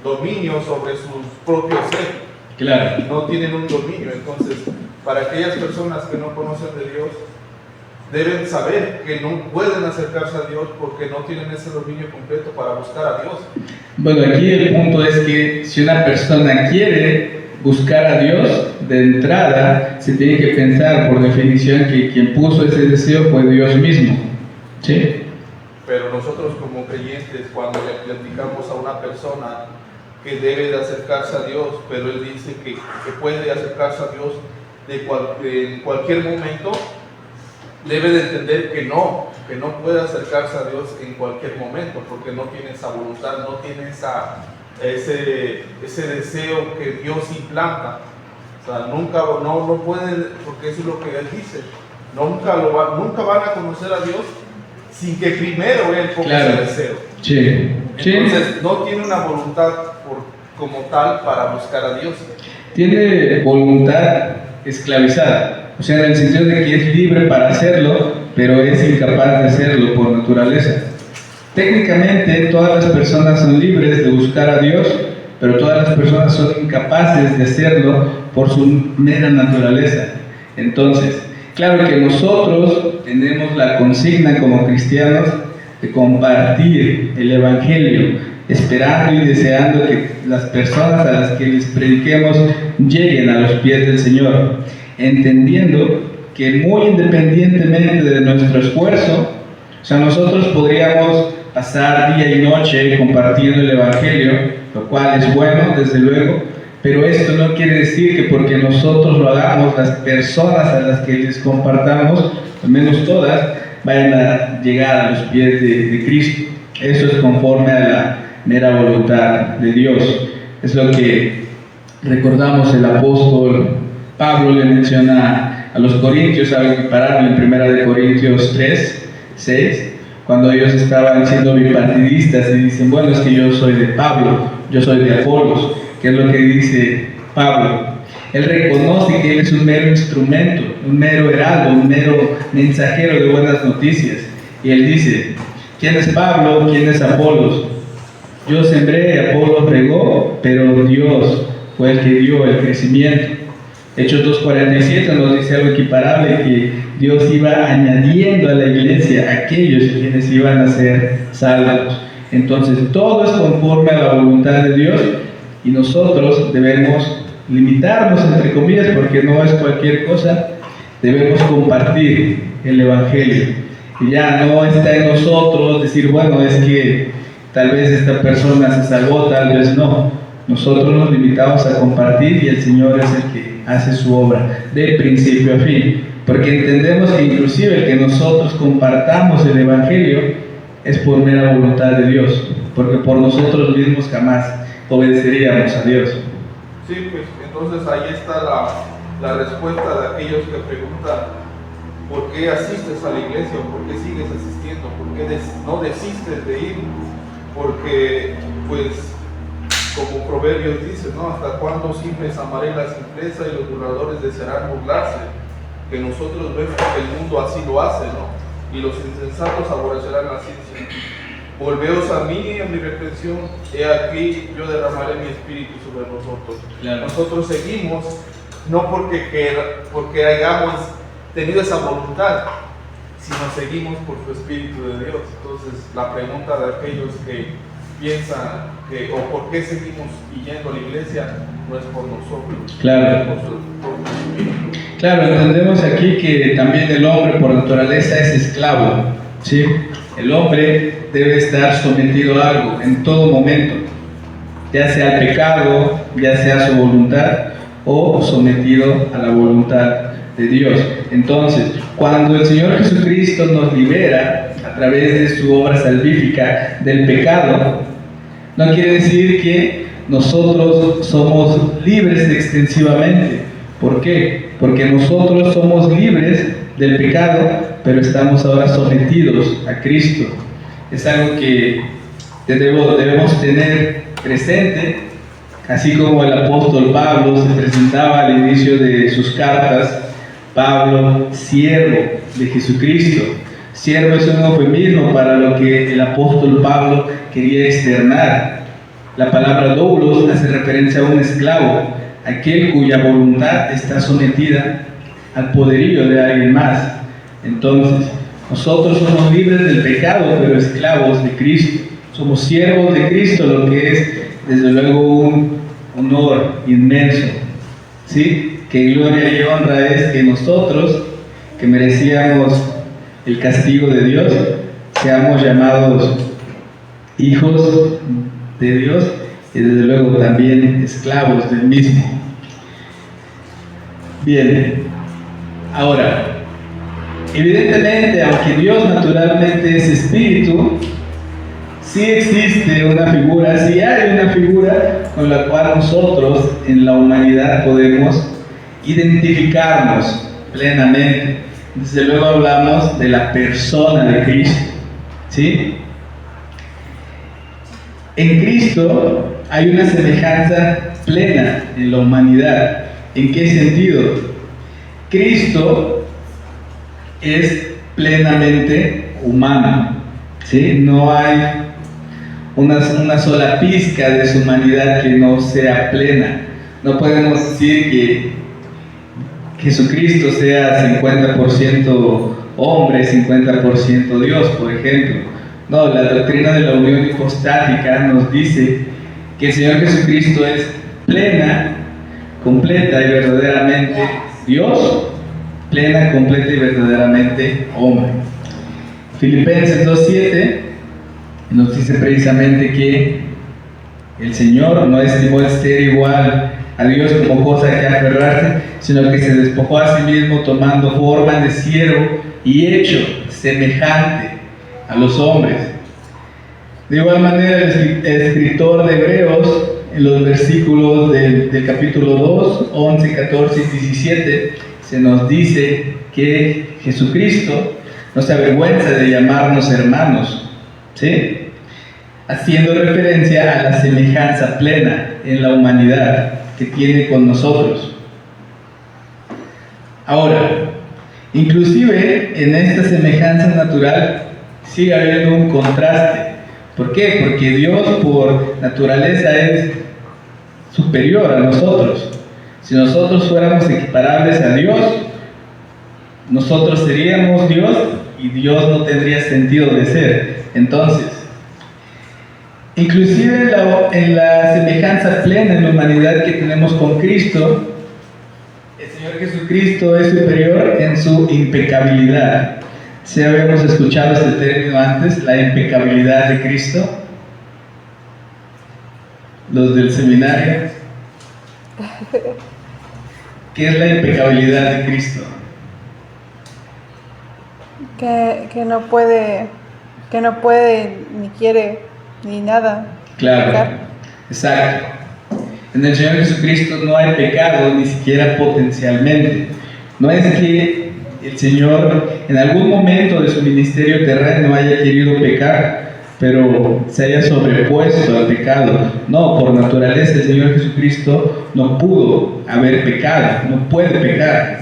C: dominio sobre sus propios ser.
A: Claro.
C: No tienen un dominio. Entonces, para aquellas personas que no conocen de Dios, deben saber que no pueden acercarse a Dios porque no tienen ese dominio completo para buscar a Dios.
A: Bueno, aquí el punto es que si una persona quiere buscar a Dios, de entrada se tiene que pensar por definición que quien puso ese deseo fue Dios mismo. ¿Sí?
C: Pero nosotros como creyentes, cuando le platicamos a una persona que debe de acercarse a Dios, pero él dice que puede acercarse a Dios en cualquier momento, debe de entender que no puede acercarse a Dios en cualquier momento, porque no tiene esa voluntad, no tiene ese deseo que Dios implanta. O sea, no puede, porque eso es lo que él dice, nunca van a conocer a Dios sin que primero él ponga ese deseo.
A: Sí.
C: Entonces no tiene una voluntad como tal para buscar a Dios.
A: Tiene voluntad esclavizada, o sea, en el sentido de que es libre para hacerlo, pero es incapaz de hacerlo por naturaleza. Técnicamente todas las personas son libres de buscar a Dios, pero todas las personas son incapaces de hacerlo por su mera naturaleza. Entonces, claro que nosotros tenemos la consigna como cristianos de compartir el Evangelio, esperando y deseando que las personas a las que les prediquemos lleguen a los pies del Señor, entendiendo que muy independientemente de nuestro esfuerzo, o sea, nosotros podríamos pasar día y noche compartiendo el Evangelio, lo cual es bueno, desde luego, pero esto no quiere decir que porque nosotros lo hagamos, las personas a las que les compartamos, al menos todas, vayan a llegar a los pies de Cristo. Eso es conforme a la mera voluntad de Dios. Es lo que recordamos el apóstol Pablo le menciona a los corintios, algo equiparable en 1 Corintios 3, 6, cuando ellos estaban siendo bipartidistas y dicen, bueno, es que yo soy de Pablo, yo soy de Apolos. ¿Qué es lo que dice Pablo? Él reconoce que él es un mero instrumento, un mero heraldo, un mero mensajero de buenas noticias. Y él dice, ¿quién es Pablo? ¿Quién es Apolos? Yo sembré, Apolos regó, pero Dios fue el que dio el crecimiento. Hechos 2:47 nos dice algo equiparable, que Dios iba añadiendo a la iglesia a aquellos quienes iban a ser salvos. Entonces todo es conforme a la voluntad de Dios y nosotros debemos limitarnos, entre comillas, porque no es cualquier cosa, debemos compartir el Evangelio. Y ya no está en nosotros decir, bueno, es que tal vez esta persona se salvó, tal vez no. Nosotros nos limitamos a compartir y el Señor es el que hace su obra de principio a fin. Porque entendemos que inclusive el que nosotros compartamos el Evangelio es por mera voluntad de Dios. Porque por nosotros mismos jamás obedeceríamos a Dios.
C: Sí, pues entonces ahí está la respuesta de aquellos que preguntan ¿por qué asistes a la iglesia? ¿O por qué sigues asistiendo? ¿Por qué no desistes de ir? Porque, pues, como Proverbios dice, ¿no? ¿Hasta cuándo simples amaré la simpleza y los burladores desearán burlarse? Que nosotros vemos que el mundo así lo hace, ¿no? Y los insensatos aborrecerán la ciencia. Volveos a mí, a mi reprensión, he aquí yo derramaré mi espíritu sobre vosotros.
A: Claro.
C: Nosotros seguimos, no porque hayamos tenido esa voluntad, sino seguimos por su Espíritu de Dios. Entonces, la pregunta de aquellos que piensan o por qué seguimos yendo a la iglesia no es por nosotros,
A: Claro.
C: por su Espíritu.
A: Claro, entendemos aquí que también el hombre por naturaleza es esclavo, ¿sí? El hombre debe estar sometido a algo en todo momento, ya sea al pecado, ya sea a su voluntad o sometido a la voluntad de Dios. Entonces, cuando el Señor Jesucristo nos libera a través de su obra salvífica del pecado, no quiere decir que nosotros somos libres extensivamente. ¿Por qué? Porque nosotros somos libres del pecado, pero estamos ahora sometidos a Cristo. Es algo que debemos tener presente, así como el apóstol Pablo se presentaba al inicio de sus cartas. Pablo, siervo de Jesucristo. Siervo es un eufemismo para lo que el apóstol Pablo quería externar. La palabra doulos hace referencia a un esclavo, aquel cuya voluntad está sometida al poderío de alguien más. Entonces, nosotros somos libres del pecado, pero esclavos de Cristo. Somos siervos de Cristo, lo que es, desde luego, un honor inmenso. ¿Sí? Que gloria y honra es que nosotros, que merecíamos el castigo de Dios, seamos llamados hijos de Dios y desde luego también esclavos del mismo. Bien, ahora, evidentemente, aunque Dios naturalmente es espíritu, sí existe una figura, sí hay una figura con la cual nosotros en la humanidad podemos identificarnos plenamente. Desde luego hablamos de la persona de Cristo, ¿sí? En Cristo hay una semejanza plena en la humanidad. ¿En qué sentido? Cristo es plenamente humano, ¿sí? No hay una sola pizca de su humanidad que no sea plena. No podemos decir que Jesucristo sea 50% hombre, 50% Dios, por ejemplo. No, la doctrina de la unión hipostática nos dice que el Señor Jesucristo es plena, completa y verdaderamente Dios, plena, completa y verdaderamente hombre. Filipenses 2:7 nos dice precisamente que el Señor no estimó el ser igual a Dios como cosa que aferrarse, sino que se despojó a sí mismo tomando forma de siervo y hecho semejante a los hombres. De igual manera, el escritor de Hebreos, en los versículos del capítulo 2, 11, 14 y 17, se nos dice que Jesucristo no se avergüenza de llamarnos hermanos, ¿sí? Haciendo referencia a la semejanza plena en la humanidad que tiene con nosotros. Ahora, inclusive en esta semejanza natural sigue habiendo un contraste. ¿Por qué? Porque Dios por naturaleza es superior a nosotros. Si nosotros fuéramos equiparables a Dios, nosotros seríamos Dios y Dios no tendría sentido de ser. Entonces, inclusive en la semejanza plena en la humanidad que tenemos con Cristo, el Señor Jesucristo es superior en su impecabilidad. Si habíamos escuchado este término antes, la impecabilidad de Cristo. los del seminario. ¿Qué es la impecabilidad de Cristo?
B: Que no puede ni quiere ni nada.
A: Claro,
B: pecar.
A: exacto. En el Señor Jesucristo no hay pecado, ni siquiera potencialmente. No es que el Señor en algún momento de su ministerio terreno haya querido pecar, pero se haya sobrepuesto al pecado. No, por naturaleza el Señor Jesucristo no pudo haber pecado, no puede pecar.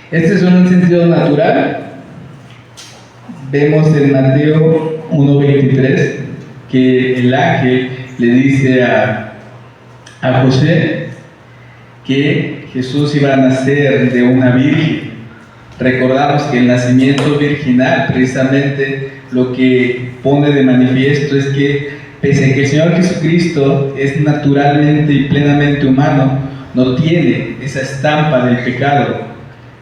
A: Este es un sentido natural. Vemos en Mateo 1:23 que el ángel le dice a José que Jesús iba a nacer de una virgen. Recordamos que el nacimiento virginal precisamente lo que pone de manifiesto es que pese a que el Señor Jesucristo es naturalmente y plenamente humano, no tiene esa estampa del pecado.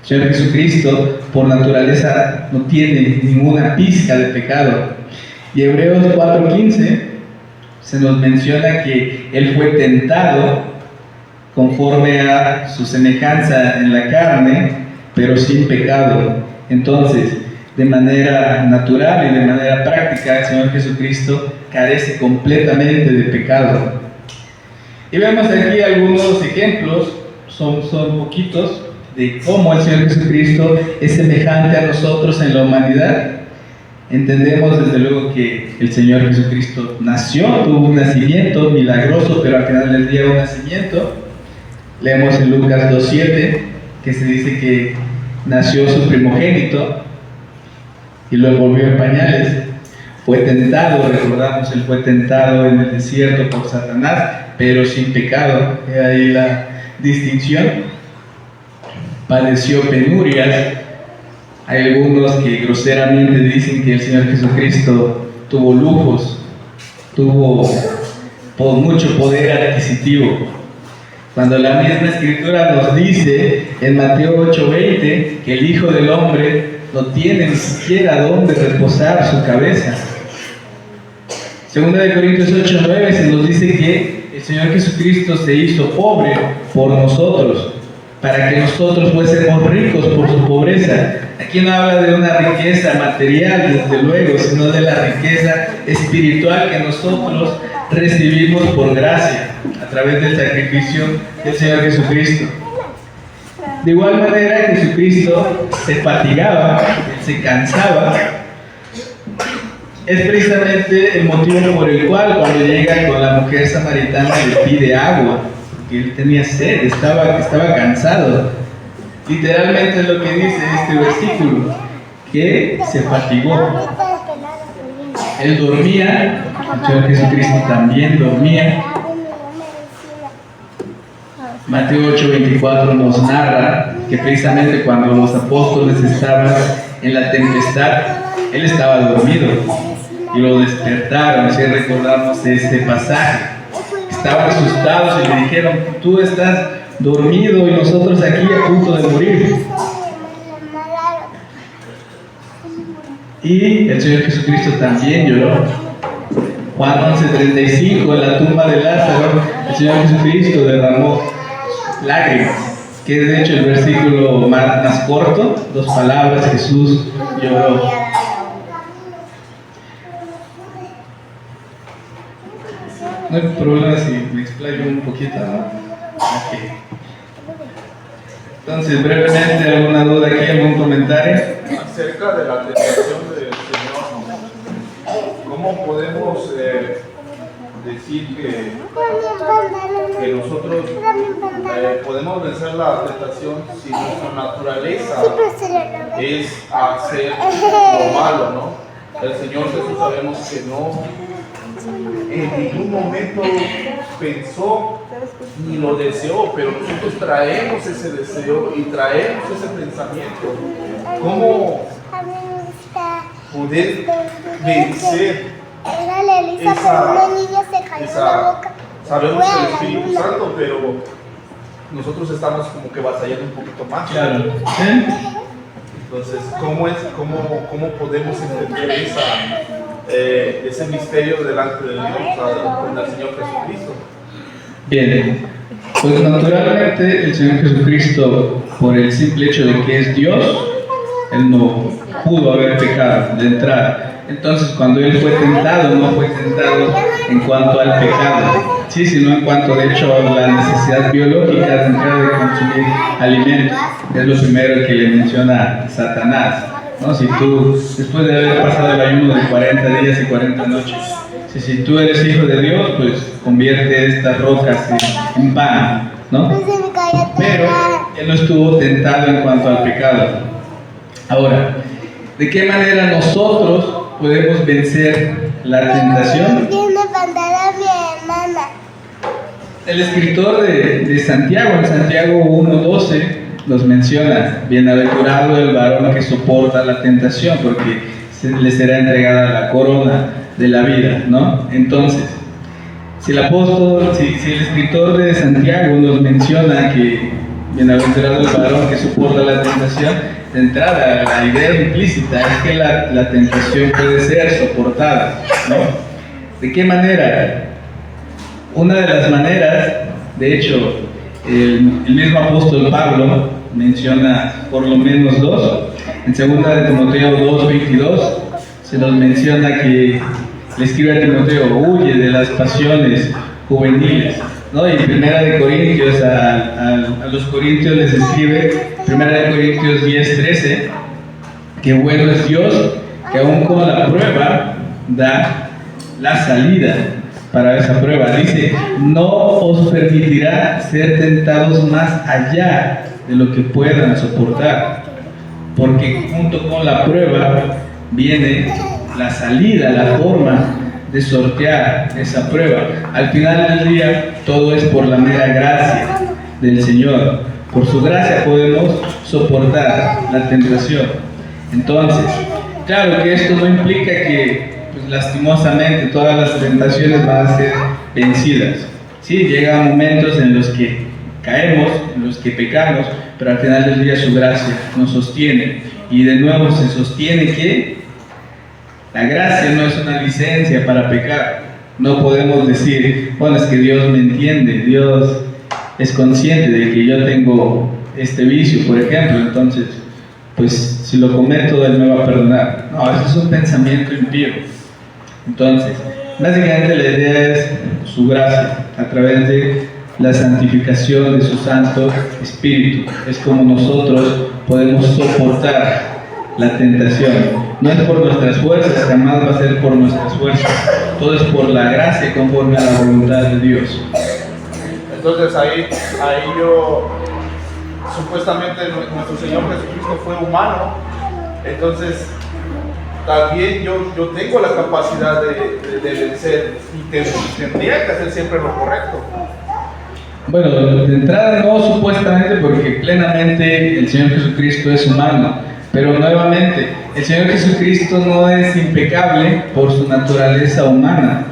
A: El Señor Jesucristo por naturaleza no tiene ninguna pizca de pecado. Y Hebreos 4:15 se nos menciona que Él fue tentado conforme a su semejanza en la carne, pero sin pecado. Entonces, de manera natural y de manera práctica, el Señor Jesucristo carece completamente de pecado. Y vemos aquí algunos ejemplos, son poquitos, de cómo el Señor Jesucristo es semejante a nosotros en la humanidad. Entendemos desde luego que el Señor Jesucristo nació, tuvo un nacimiento milagroso, pero al final del día un nacimiento. Leemos en Lucas 2:7 que se dice que nació su primogénito y lo envolvió en pañales. Fue tentado, recordamos, él fue tentado en el desierto por Satanás, pero sin pecado. He ahí la distinción. Padeció penurias. Hay algunos que groseramente dicen que el Señor Jesucristo tuvo lujos, tuvo mucho poder adquisitivo, cuando la misma Escritura nos dice en Mateo 8:20 que el Hijo del Hombre no tiene ni siquiera dónde reposar su cabeza. Segunda de Corintios 8:9 se nos dice que el Señor Jesucristo se hizo pobre por nosotros, para que nosotros fuésemos ricos por su pobreza. Aquí no habla de una riqueza material, desde luego, sino de la riqueza espiritual que nosotros recibimos por gracia, a través del sacrificio del Señor Jesucristo. De igual manera, Jesucristo se fatigaba, se cansaba. Es precisamente el motivo por el cual cuando llega con la mujer samaritana le pide agua, porque él tenía sed, estaba cansado. Literalmente es lo que dice este versículo, que se fatigó. Él dormía, el Señor Jesucristo también dormía. Mateo 8:24 nos narra que precisamente cuando los apóstoles estaban en la tempestad, Él estaba dormido y lo despertaron. Si recordamos este pasaje, estaban asustados y le dijeron: tú estás dormido y nosotros aquí a punto de morir. Y el Señor Jesucristo también lloró. Juan 11:35, en la tumba de Lázaro, el Señor Jesucristo derramó lágrimas, que es de hecho el versículo más corto, 2 palabras: Jesús lloró. No hay problema si me explayo un poquito, ¿no? Okay. Entonces, brevemente, ¿alguna duda aquí, algún comentario?
C: Acerca de la tentación del Señor, ¿cómo podemos decir que nosotros podemos vencer la tentación si nuestra naturaleza es hacer lo malo, ¿no? El Señor Jesús sabemos que no en ningún momento pensó ni lo deseó, pero nosotros traemos ese deseo y traemos ese pensamiento. ¿Cómo poder vencer sabemos el Espíritu Santo, pero nosotros estamos como que batallando un poquito más?
A: Claro.
C: Entonces, ¿cómo podemos entender ese misterio delante de Dios con el Señor Jesucristo.
A: Bien, pues naturalmente el Señor Jesucristo, por el simple hecho de que es Dios, Él no pudo haber pecado de entrada. Entonces, cuando Él fue tentado, no fue tentado en cuanto al pecado, sí, sino en cuanto, de hecho, a la necesidad biológica de entrar de consumir alimentos. Es lo primero que le menciona Satanás, ¿no? Si tú, después de haber pasado el ayuno de 40 días y 40 noches, si tú eres hijo de Dios, pues convierte estas rocas en pan, ¿no? Pero Él no estuvo tentado en cuanto al pecado. Ahora, ¿de qué manera nosotros podemos vencer la tentación? El escritor de Santiago, en Santiago 1:12, nos menciona: bienaventurado el varón que soporta la tentación, porque le será entregada la corona de la vida, ¿no? Entonces, si el escritor de Santiago nos menciona que bienaventurado el varón que soporta la tentación, de entrada la idea implícita es que la tentación puede ser soportada, ¿no? ¿De qué manera? Una de las maneras, de hecho, el mismo apóstol Pablo menciona por lo menos dos. En 2 de Timoteo 2:22 se nos menciona que le escribe a Timoteo: huye de las pasiones juveniles, ¿no? Y en 1 de Corintios, a los corintios les escribe, 1 de Corintios 10:13, que bueno es Dios, que aún con la prueba da la salida para esa prueba. Dice: no os permitirá ser tentados más allá de lo que puedan soportar, porque junto con la prueba viene la salida, la forma de sortear esa prueba. Al final del día, todo es por la mera gracia del Señor. Por su gracia podemos soportar la tentación. Entonces, claro que esto no implica que, pues, lastimosamente, todas las tentaciones van a ser vencidas. Sí, llegan momentos en los que caemos, en los que pecamos, pero al final del día su gracia nos sostiene. Y de nuevo se sostiene que la gracia no es una licencia para pecar. No podemos decir: bueno, es que Dios me entiende, Dios es consciente de que yo tengo este vicio, por ejemplo, entonces, pues si lo cometo, Él me va a perdonar. No, eso es un pensamiento impío. Entonces, básicamente la idea es su gracia, a través de la santificación de su Santo Espíritu. Es como nosotros podemos soportar la tentación. No es por nuestras fuerzas, jamás va a ser por nuestras fuerzas. Todo es por la gracia conforme a la voluntad de Dios.
C: Entonces ahí supuestamente nuestro Señor Jesucristo fue humano. Entonces también yo tengo la capacidad de vencer y tendría que hacer siempre lo correcto.
A: Bueno, de entrada no supuestamente, porque plenamente el Señor Jesucristo es humano. Pero nuevamente, el Señor Jesucristo no es impecable por su naturaleza humana.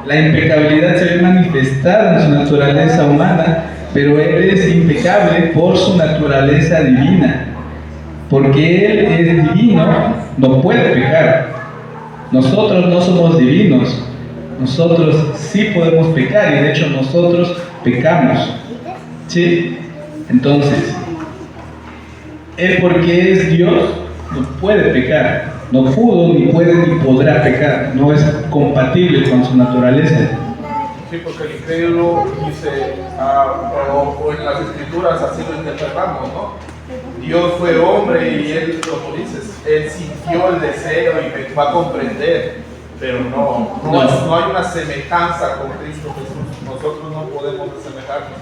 A: La impecabilidad se ve manifestada en su naturaleza humana, pero Él es impecable por su naturaleza divina. Porque Él es divino, no puede pecar. Nosotros no somos divinos. Nosotros sí podemos pecar, y de hecho nosotros pecamos. ¿Sí? Entonces, Él, porque es Dios, no puede pecar. No pudo, ni puede, ni podrá pecar. No es compatible con su naturaleza.
C: Sí, porque el incrédulo dice, o en las escrituras así lo interpretamos, ¿no? Dios fue hombre y Él, como dices, Él sintió el deseo y va a comprender. Pero no hay una semejanza con Cristo Jesús. Nosotros no podemos asemejarnos.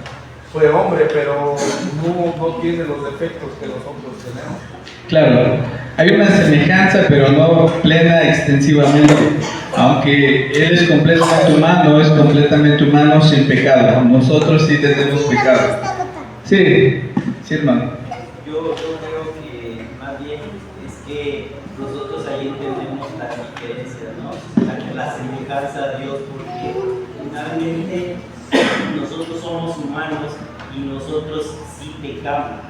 C: Fue hombre, pero no tiene los defectos que nosotros tenemos.
A: Claro, hay una semejanza, pero no plena extensivamente. Aunque Él es completamente humano sin pecado. Nosotros sí tenemos pecado. Sí, hermano.
D: Yo creo que más bien es que nosotros ahí entendemos la diferencia, ¿no? La semejanza a Dios, porque finalmente nosotros somos humanos y nosotros sí pecamos.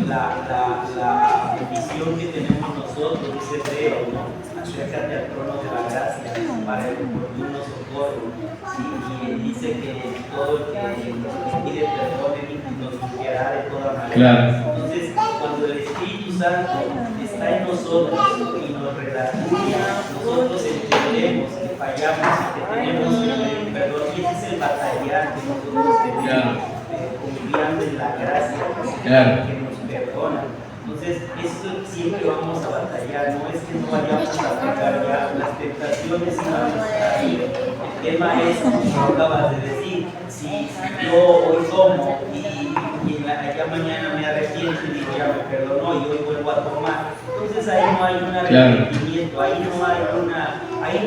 D: la petición que tenemos nosotros, dice Hebreo, ¿no? Acércate al trono de la gracia para el oportuno socorro. ¿Sí? Y dice que todo el que nos pide perdón nos limpiará de toda manera.
A: Claro.
D: Entonces, cuando el Espíritu Santo está en nosotros y nos redarguye, nosotros entendemos que fallamos y que tenemos que pedir perdón. Y ese es el batallar que nosotros tenemos, confiando en la gracia que nos perdona. Entonces, eso siempre vamos a batallar, no es que no vayamos a atacar ya las tentaciones y la nuestra vida. El tema es, como acabas de decir, si yo hoy como y allá mañana me arrepiento y digo ya me perdonó y hoy vuelvo a tomar, entonces ahí no hay un arrepentimiento, ahí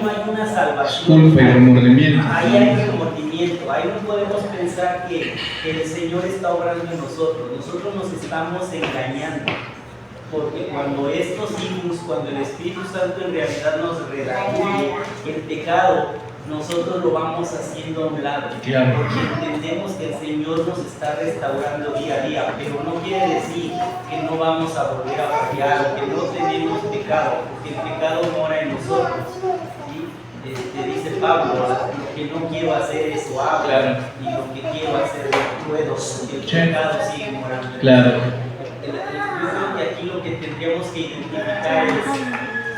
D: no hay una salvación.
A: Disculpa y remordimiento.
D: Ahí hay remordimiento, ahí no podemos pensar que el Señor está obrando en nosotros nos estamos engañando. Porque cuando estos hijos, cuando el Espíritu Santo en realidad nos redarguye el pecado, nosotros lo vamos haciendo a un lado. Porque entendemos que el Señor nos está restaurando día a día, pero no quiere decir que no vamos a volver a fallar o que no tenemos pecado, porque el pecado mora en nosotros. ¿Sí? Dice Pablo, lo que no quiero hacer eso hago, y lo que quiero hacer no puedo, porque el pecado sigue morando en nosotros. Yo creo que aquí lo que tendríamos que identificar es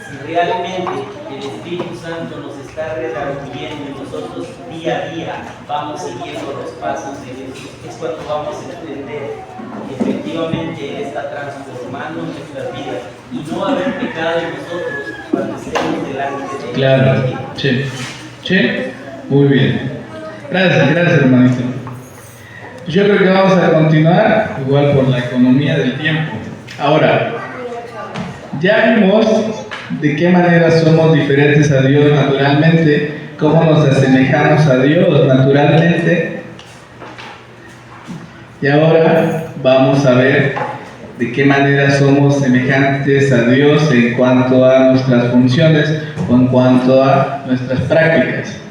D: si realmente el Espíritu Santo nos está redarguyendo y nosotros día a día vamos siguiendo los pasos de Jesús. Es cuando vamos a entender que efectivamente Él está transformando nuestras vidas y no va a haber pecado en nosotros cuando estemos delante de Él.
A: Claro, sí, muy bien. Gracias, hermanito. Yo creo que vamos a continuar, igual por la economía del tiempo. Ahora, ya vimos de qué manera somos diferentes a Dios naturalmente, cómo nos asemejamos a Dios naturalmente. Y ahora vamos a ver de qué manera somos semejantes a Dios en cuanto a nuestras funciones o en cuanto a nuestras prácticas.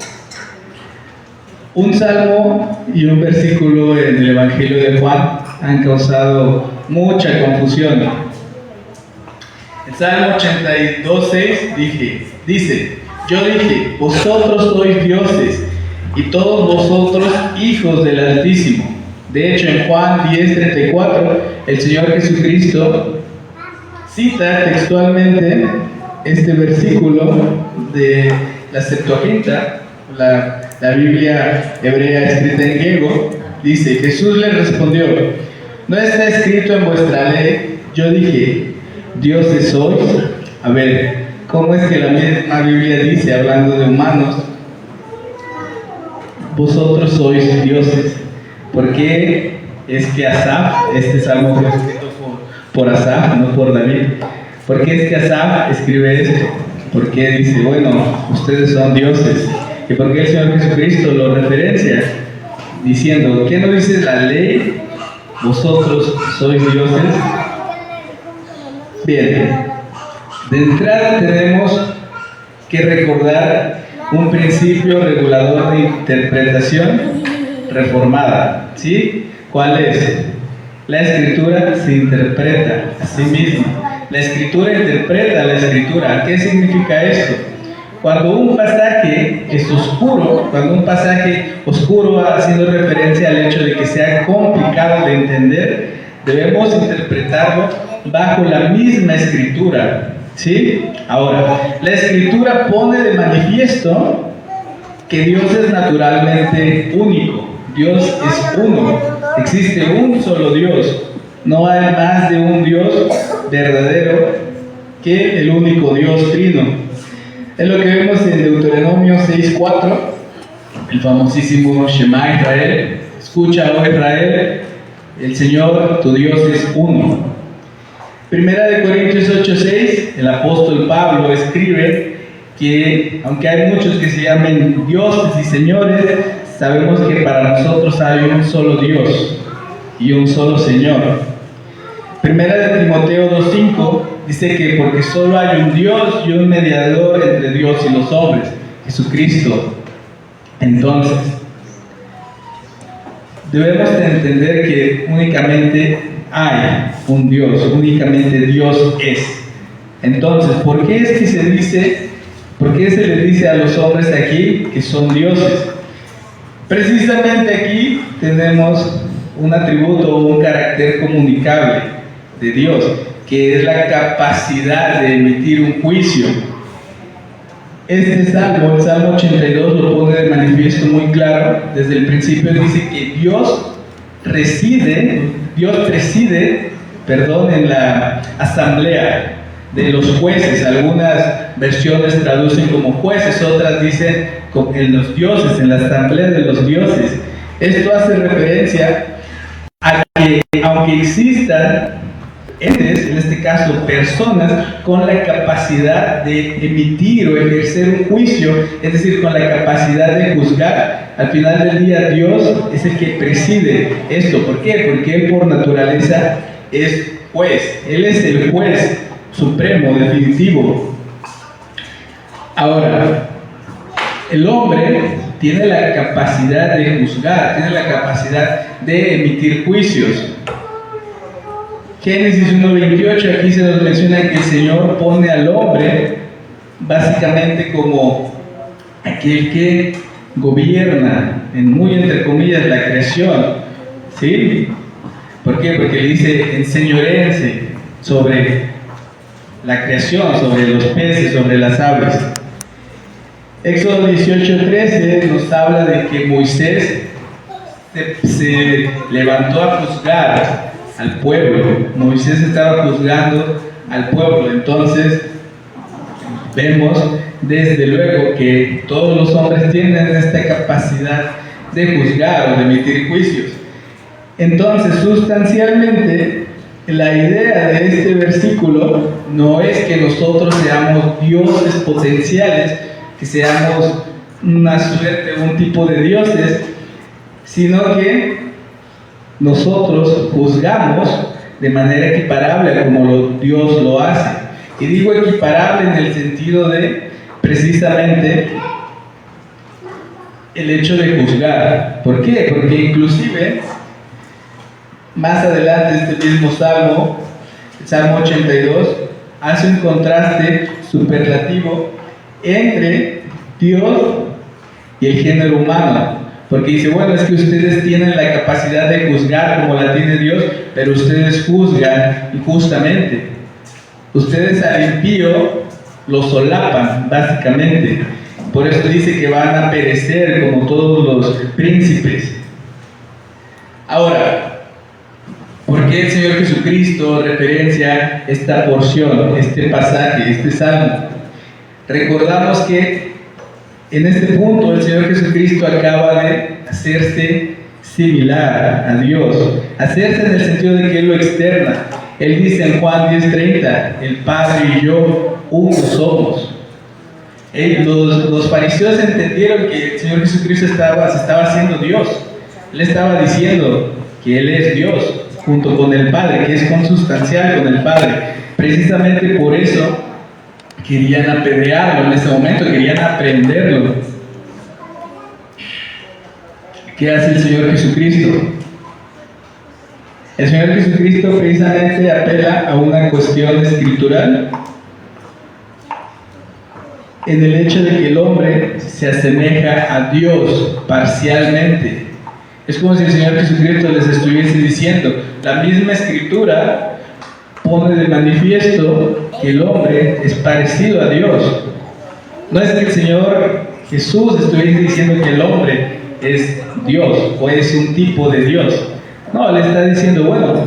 A: Un salmo y un versículo en el Evangelio de Juan han causado mucha confusión. El Salmo 82:6 dice: yo dije, vosotros sois dioses y todos vosotros hijos del Altísimo. De hecho, en Juan 10:34, el Señor Jesucristo cita textualmente este versículo de la Septuaginta, la Biblia hebrea escrita en griego. Dice: Jesús le respondió, no está escrito en vuestra ley, yo dije, dioses sois. A ver, ¿cómo es que la misma Biblia dice, hablando de humanos, vosotros sois dioses? ¿Por qué es que Asaf, este salmo fue escrito por Asaf, no por David? ¿Por qué es que Asaf escribe esto? ¿Por qué dice, bueno, ustedes son dioses? ¿Y por qué el Señor Jesucristo lo referencia? Diciendo, ¿qué no dice la ley? ¿Vosotros sois dioses? Bien, de entrada tenemos que recordar un principio regulador de interpretación reformada, ¿sí? ¿Cuál es? La Escritura se interpreta a sí misma. La Escritura interpreta la Escritura. ¿Qué significa esto? Cuando un pasaje es oscuro, haciendo referencia al hecho de que sea complicado de entender, debemos interpretarlo bajo la misma Escritura, ¿sí? Ahora, la Escritura pone de manifiesto que Dios es naturalmente único. Dios es uno, existe un solo Dios, no hay más de un Dios verdadero que el único Dios trino. Es lo que vemos en Deuteronomio 6:4, el famosísimo Shema Israel. Escucha, oh Israel, el Señor tu Dios es uno. Primera de Corintios 8:6, el apóstol Pablo escribe que aunque hay muchos que se llamen dioses y señores, sabemos que para nosotros hay un solo Dios y un solo Señor. Primera de Timoteo 2:5 dice que porque solo hay un Dios y un mediador entre Dios y los hombres, Jesucristo. Entonces, debemos de entender que únicamente hay un Dios, únicamente Dios es. Entonces, ¿por qué es que se le dice a los hombres aquí que son dioses? Precisamente aquí tenemos un atributo o un carácter comunicable de Dios, que es la capacidad de emitir un juicio. Este salmo, el Salmo 82, lo pone de manifiesto muy claro. Desde el principio dice que Dios preside, en la asamblea de los jueces. Algunas versiones traducen como jueces, otras dicen en los dioses, en la asamblea de los dioses. Esto hace referencia a que aunque existan entes, en este caso personas, con la capacidad de emitir o ejercer un juicio, es decir, con la capacidad de juzgar, al final del día Dios es el que preside esto. ¿Por qué? Porque Él por naturaleza es juez. Él es el juez supremo, definitivo. Ahora, el hombre tiene la capacidad de juzgar, tiene la capacidad de emitir juicios. Génesis 1:28, aquí se nos menciona que el Señor pone al hombre básicamente como aquel que gobierna, muy entre comillas, la creación. ¿Sí? ¿Por qué? Porque le dice: enseñoréense sobre la creación, sobre los peces, sobre las aves. Éxodo 18:13 nos habla de que Moisés se levantó a juzgar al pueblo. Moisés estaba juzgando al pueblo. Entonces vemos desde luego que todos los hombres tienen esta capacidad de juzgar o de emitir juicios. Entonces, sustancialmente, la idea de este versículo no es que nosotros seamos dioses potenciales, que seamos una suerte, un tipo de dioses, sino que nosotros juzgamos de manera equiparable como Dios lo hace. Y digo equiparable en el sentido de precisamente el hecho de juzgar. ¿Por qué? Porque inclusive más adelante este mismo Salmo, el Salmo 82, hace un contraste superlativo entre Dios y el género humano. Porque dice: bueno, es que ustedes tienen la capacidad de juzgar como la tiene Dios, pero ustedes juzgan injustamente. Ustedes al impío lo solapan, básicamente. Por eso dice que van a perecer como todos los príncipes. Ahora, ¿por qué el Señor Jesucristo referencia esta porción, este pasaje, este salmo? Recordamos que en este punto el Señor Jesucristo acaba de hacerse similar a Dios, hacerse en el sentido de que Él lo externa. Él dice en Juan 10:30: el Padre y yo uno somos. Los fariseos entendieron que el Señor Jesucristo se estaba haciendo Dios. Él estaba diciendo que Él es Dios junto con el Padre, que es consustancial con el Padre. Precisamente por eso querían apedrearlo en ese momento, querían aprenderlo. ¿Qué hace el Señor Jesucristo? El Señor Jesucristo precisamente apela a una cuestión escritural, en el hecho de que el hombre se asemeja a Dios parcialmente. Es como si el Señor Jesucristo les estuviese diciendo: la misma escritura pone de manifiesto que el hombre es parecido a Dios. No es que el Señor Jesús estuviese diciendo que el hombre es Dios o es un tipo de Dios. No, le está diciendo: bueno,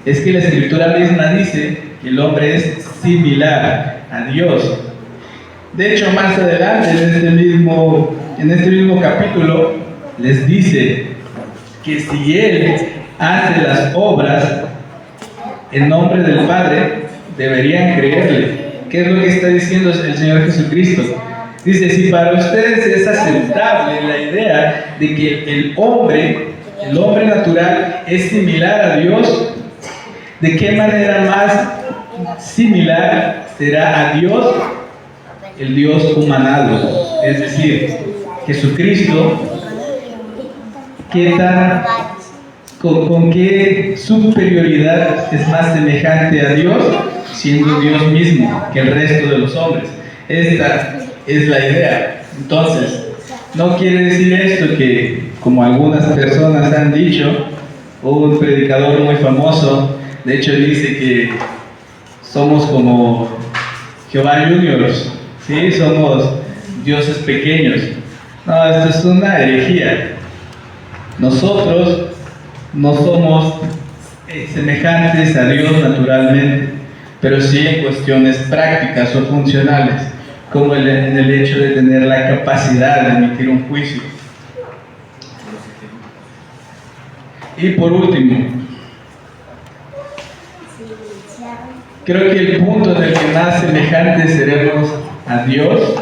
A: es que la escritura misma dice que el hombre es similar a Dios. De hecho, más adelante en este mismo capítulo les dice que si Él hace las obras en nombre del Padre, deberían creerle. ¿Qué es lo que está diciendo el Señor Jesucristo? Dice: si para ustedes es aceptable la idea de que el hombre natural es similar a Dios, ¿de qué manera más similar será a Dios el Dios humanado? Es decir, Jesucristo. ¿Qué tan con qué superioridad es más semejante a Dios, siendo Dios mismo que el resto de los hombres. Esta es la idea. Entonces, no quiere decir esto que, como algunas personas han dicho, un predicador muy famoso, de hecho dice que somos como Jehová Juniors, ¿sí? Somos dioses pequeños. No, esto es una herejía. Nosotros no somos semejantes a Dios naturalmente, pero sí en cuestiones prácticas o funcionales, como en el hecho de tener la capacidad de emitir un juicio. Y por último, creo que el punto en el que más semejantes seremos a Dios,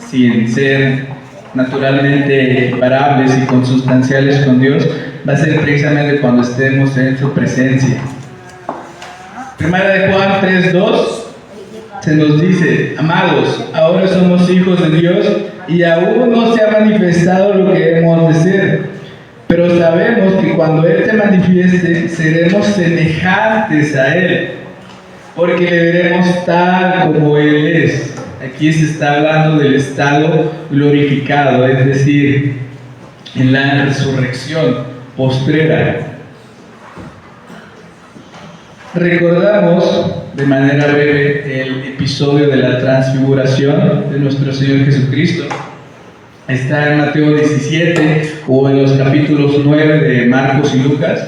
A: sin ser naturalmente equiparables y consustanciales con Dios, va a ser precisamente cuando estemos en su presencia. Primera de Juan 3:2 se nos dice: amados, ahora somos hijos de Dios y aún no se ha manifestado lo que hemos de ser, pero sabemos que cuando Él se manifieste seremos semejantes a Él, porque le veremos tal como Él es. Aquí se está hablando del estado glorificado, es decir, en la resurrección postrera. Recordamos de manera breve el episodio de la transfiguración de nuestro Señor Jesucristo. Está en Mateo 17 o en los capítulos 9 de Marcos y Lucas.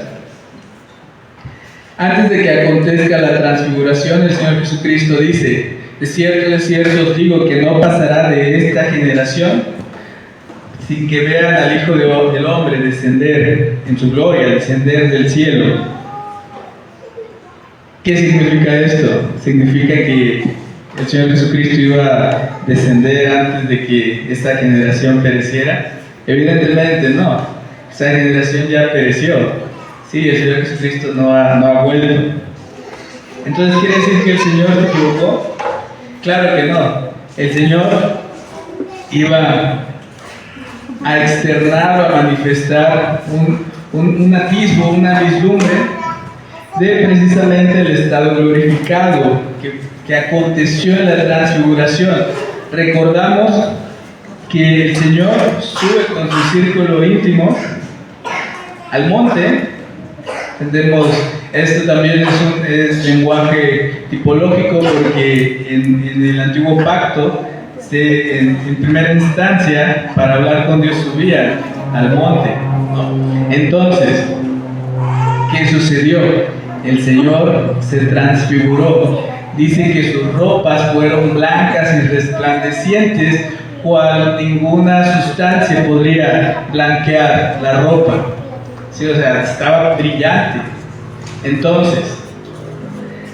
A: Antes de que acontezca la transfiguración, el Señor Jesucristo dice: de cierto os digo que no pasará de esta generación sin que vean al Hijo del Hombre descender en su gloria, descender del cielo. ¿Qué significa esto? Significa que el Señor Jesucristo iba a descender antes de que esta generación pereciera. Evidentemente no, esa generación ya pereció. Sí, el Señor Jesucristo no ha vuelto. Entonces, ¿quiere decir que el Señor se equivocó? Claro que no. El Señor iba a externar o a manifestar un atisbo, una vislumbre de precisamente el estado glorificado que aconteció en la transfiguración. Recordamos que el Señor sube con su círculo íntimo al monte. Entendemos, esto también es lenguaje tipológico, porque en el antiguo pacto, en primera instancia, para hablar con Dios subía al monte. Entonces, ¿qué sucedió? El Señor se transfiguró. Dice que sus ropas fueron blancas y resplandecientes, cual ninguna sustancia podría blanquear la ropa. Sí, o sea, estaba brillante. Entonces,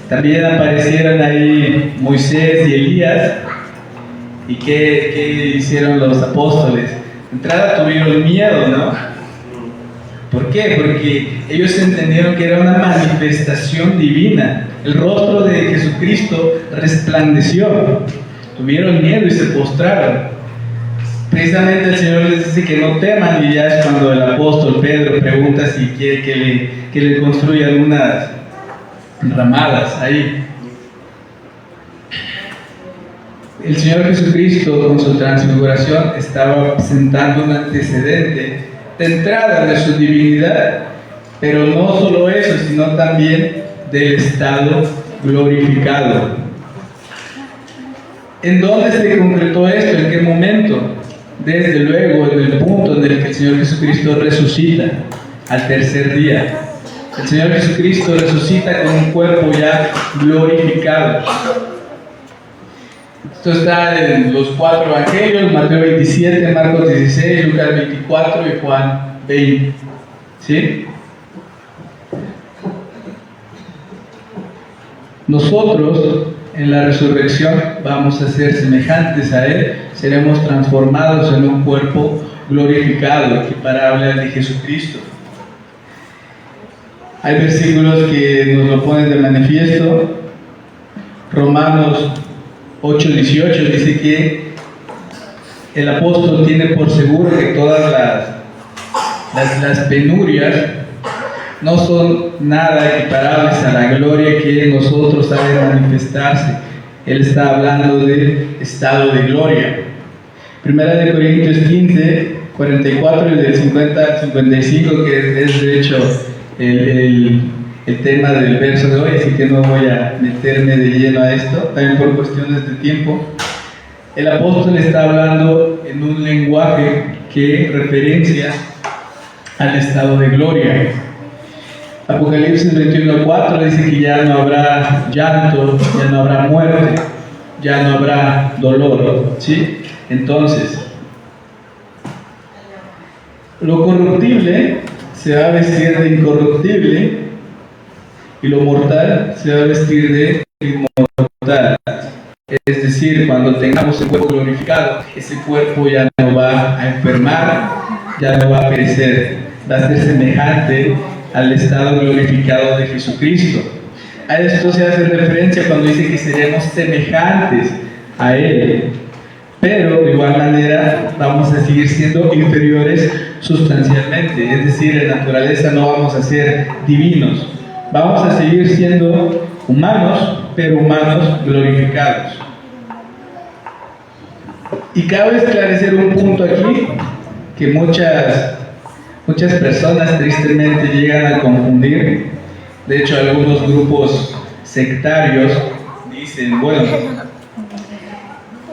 A: también aparecieron ahí Moisés y Elías. ¿Y qué hicieron los apóstoles? De entrada tuvieron miedo, ¿no? ¿Por qué? Porque ellos entendieron que era una manifestación divina. El rostro de Jesucristo resplandeció. Tuvieron miedo y se postraron. Precisamente el Señor les dice que no teman, y ya es cuando el apóstol Pedro pregunta si quiere que le construya algunas ramadas ahí. El Señor Jesucristo, con su transfiguración, estaba presentando un antecedente de entrada de su divinidad, pero no solo eso, sino también del estado glorificado. ¿En dónde se concretó esto? ¿En qué momento? Desde luego en el punto en el que el Señor Jesucristo resucita al tercer día. El Señor Jesucristo resucita con un cuerpo ya glorificado. Esto está en los 4 evangelios: Mateo 27, Marcos 16, Lucas 24 y Juan 20. ¿Sí? Nosotros en la resurrección vamos a ser semejantes a Él, seremos transformados en un cuerpo glorificado, equiparable al de Jesucristo. Hay versículos que nos lo ponen de manifiesto. Romanos 8:18 dice que el apóstol tiene por seguro que todas las penurias no son nada equiparables a la gloria que en nosotros ha de manifestarse. Él está hablando de estado de gloria. Primera de Corintios 15, 44 y del 50 al 55, que es de hecho el tema del verso de hoy, así que no voy a meterme de lleno a esto, también por cuestiones de tiempo. El apóstol está hablando en un lenguaje que referencia al estado de gloria. Apocalipsis 21:4 dice que ya no habrá llanto, ya no habrá muerte, ya no habrá dolor, ¿sí? Entonces, lo corruptible se va a vestir de incorruptible y lo mortal se va a vestir de inmortal. Es decir, cuando tengamos el cuerpo glorificado, ese cuerpo ya no va a enfermar, ya no va a perecer, va a ser semejante al estado glorificado de Jesucristo. A esto se hace referencia cuando dice que seremos semejantes a Él, pero de igual manera vamos a seguir siendo inferiores sustancialmente, es decir, en naturaleza no vamos a ser divinos, vamos a seguir siendo humanos, pero humanos glorificados. Y cabe esclarecer un punto aquí que muchas personas tristemente llegan a confundir. De hecho, algunos grupos sectarios dicen, bueno,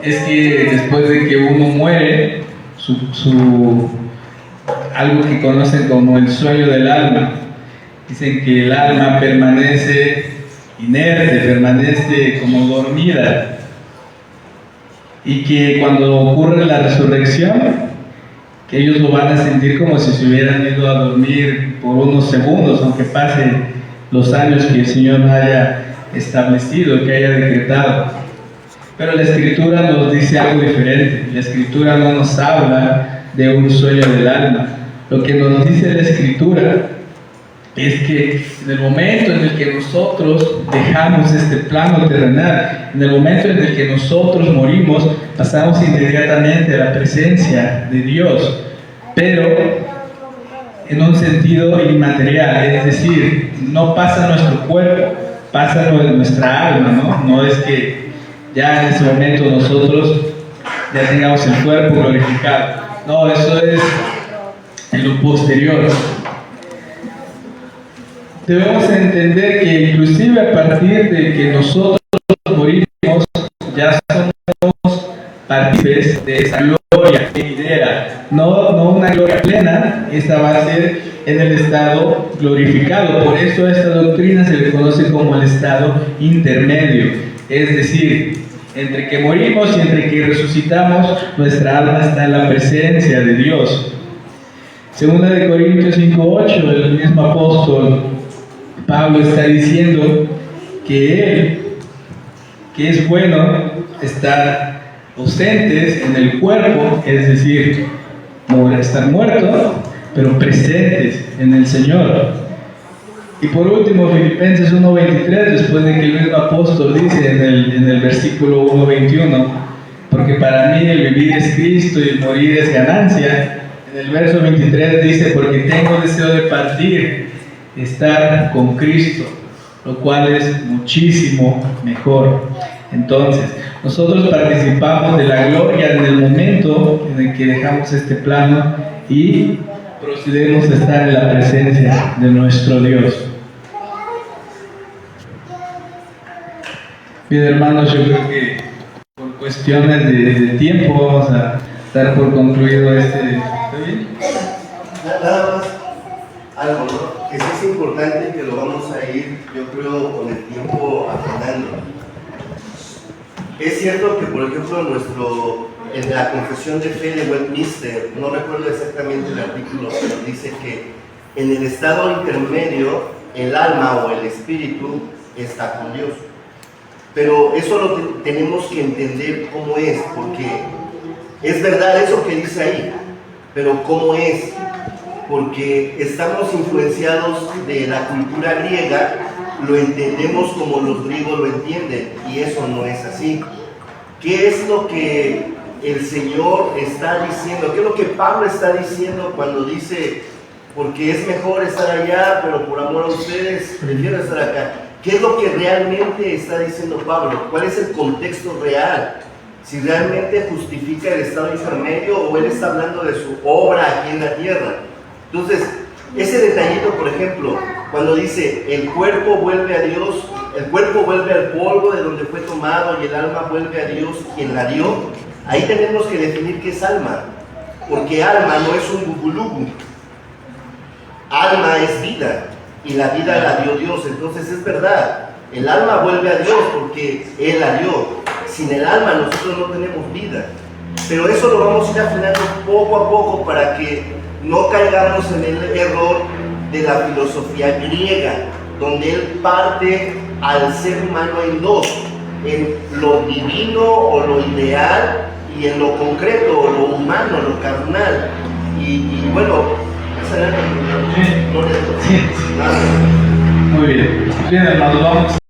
A: es que después de que uno muere, algo que conocen como el sueño del alma, dicen que el alma permanece inerte, permanece como dormida, y que cuando ocurre la resurrección, que ellos lo van a sentir como si se hubieran ido a dormir por unos segundos, aunque pasen los años que el Señor haya establecido, que haya decretado. Pero la Escritura nos dice algo diferente. La Escritura no nos habla de un sueño del alma. Lo que nos dice la Escritura es que en el momento en el que nosotros dejamos este plano terrenal, en el momento en el que nosotros morimos, pasamos inmediatamente a la presencia de Dios, pero en un sentido inmaterial, es decir, no pasa nuestro cuerpo, pasa nuestra alma, no es que ya en ese momento nosotros ya tengamos el cuerpo glorificado, no, eso es en lo posterior. Debemos entender que inclusive a partir de que nosotros morimos, ya somos partícipes de esa gloria venidera, no una gloria plena, esta va a ser en el estado glorificado. Por eso a esta doctrina se le conoce como el estado intermedio, es decir, entre que morimos y entre que resucitamos, nuestra alma está en la presencia de Dios. Segunda de Corintios 5:8, el mismo apóstol Pablo está diciendo que él, que es bueno estar ausentes en el cuerpo, es decir, estar muertos, pero presentes en el Señor. Y por último, Filipenses 1:23, después de que el mismo apóstol dice en el versículo 1:21, porque para mí el vivir es Cristo y el morir es ganancia. En el verso 23 dice, porque tengo deseo de partir, estar con Cristo, lo cual es muchísimo mejor. Entonces, nosotros participamos de la gloria en el momento en el que dejamos este plano y procedemos a estar en la presencia de nuestro Dios. Bien, hermanos, yo creo que por cuestiones de tiempo vamos a dar por concluido este. ¿Está bien?
E: Nada más algo, ¿no? Que sí es importante, que lo vamos a ir, yo creo, con el tiempo afinando. Es cierto que, por ejemplo, en la Confesión de Fe de Westminster, no recuerdo exactamente el artículo, pero dice que en el estado intermedio, el alma o el espíritu está con Dios. Pero eso lo tenemos que entender cómo es, porque es verdad eso que dice ahí, pero cómo es, porque estamos influenciados de la cultura griega, lo entendemos como los griegos lo entienden, y eso no es así. ¿Qué es lo que el Señor está diciendo? ¿Qué es lo que Pablo está diciendo cuando dice porque es mejor estar allá, pero por amor a ustedes prefiero estar acá. ¿Qué es lo que realmente está diciendo Pablo? ¿Cuál es el contexto real? Si realmente justifica el estado intermedio o él está hablando de su obra aquí en la tierra. Entonces, ese detallito, por ejemplo, cuando dice el cuerpo vuelve a Dios, el cuerpo vuelve al polvo de donde fue tomado y el alma vuelve a Dios quien la dio, ahí tenemos que definir qué es alma, porque alma no es un bubulubu, alma es vida y la vida la dio Dios. Entonces es verdad, el alma vuelve a Dios porque Él la dio. Sin el alma nosotros no tenemos vida, pero eso lo vamos a ir afinando poco a poco para que no caigamos en el error de la filosofía griega, donde él parte al ser humano en dos, en lo divino o lo ideal y en lo concreto o lo humano, lo carnal. Y bueno, esa era la
A: Sí. Muy bien. Bien, hermanos, vamos.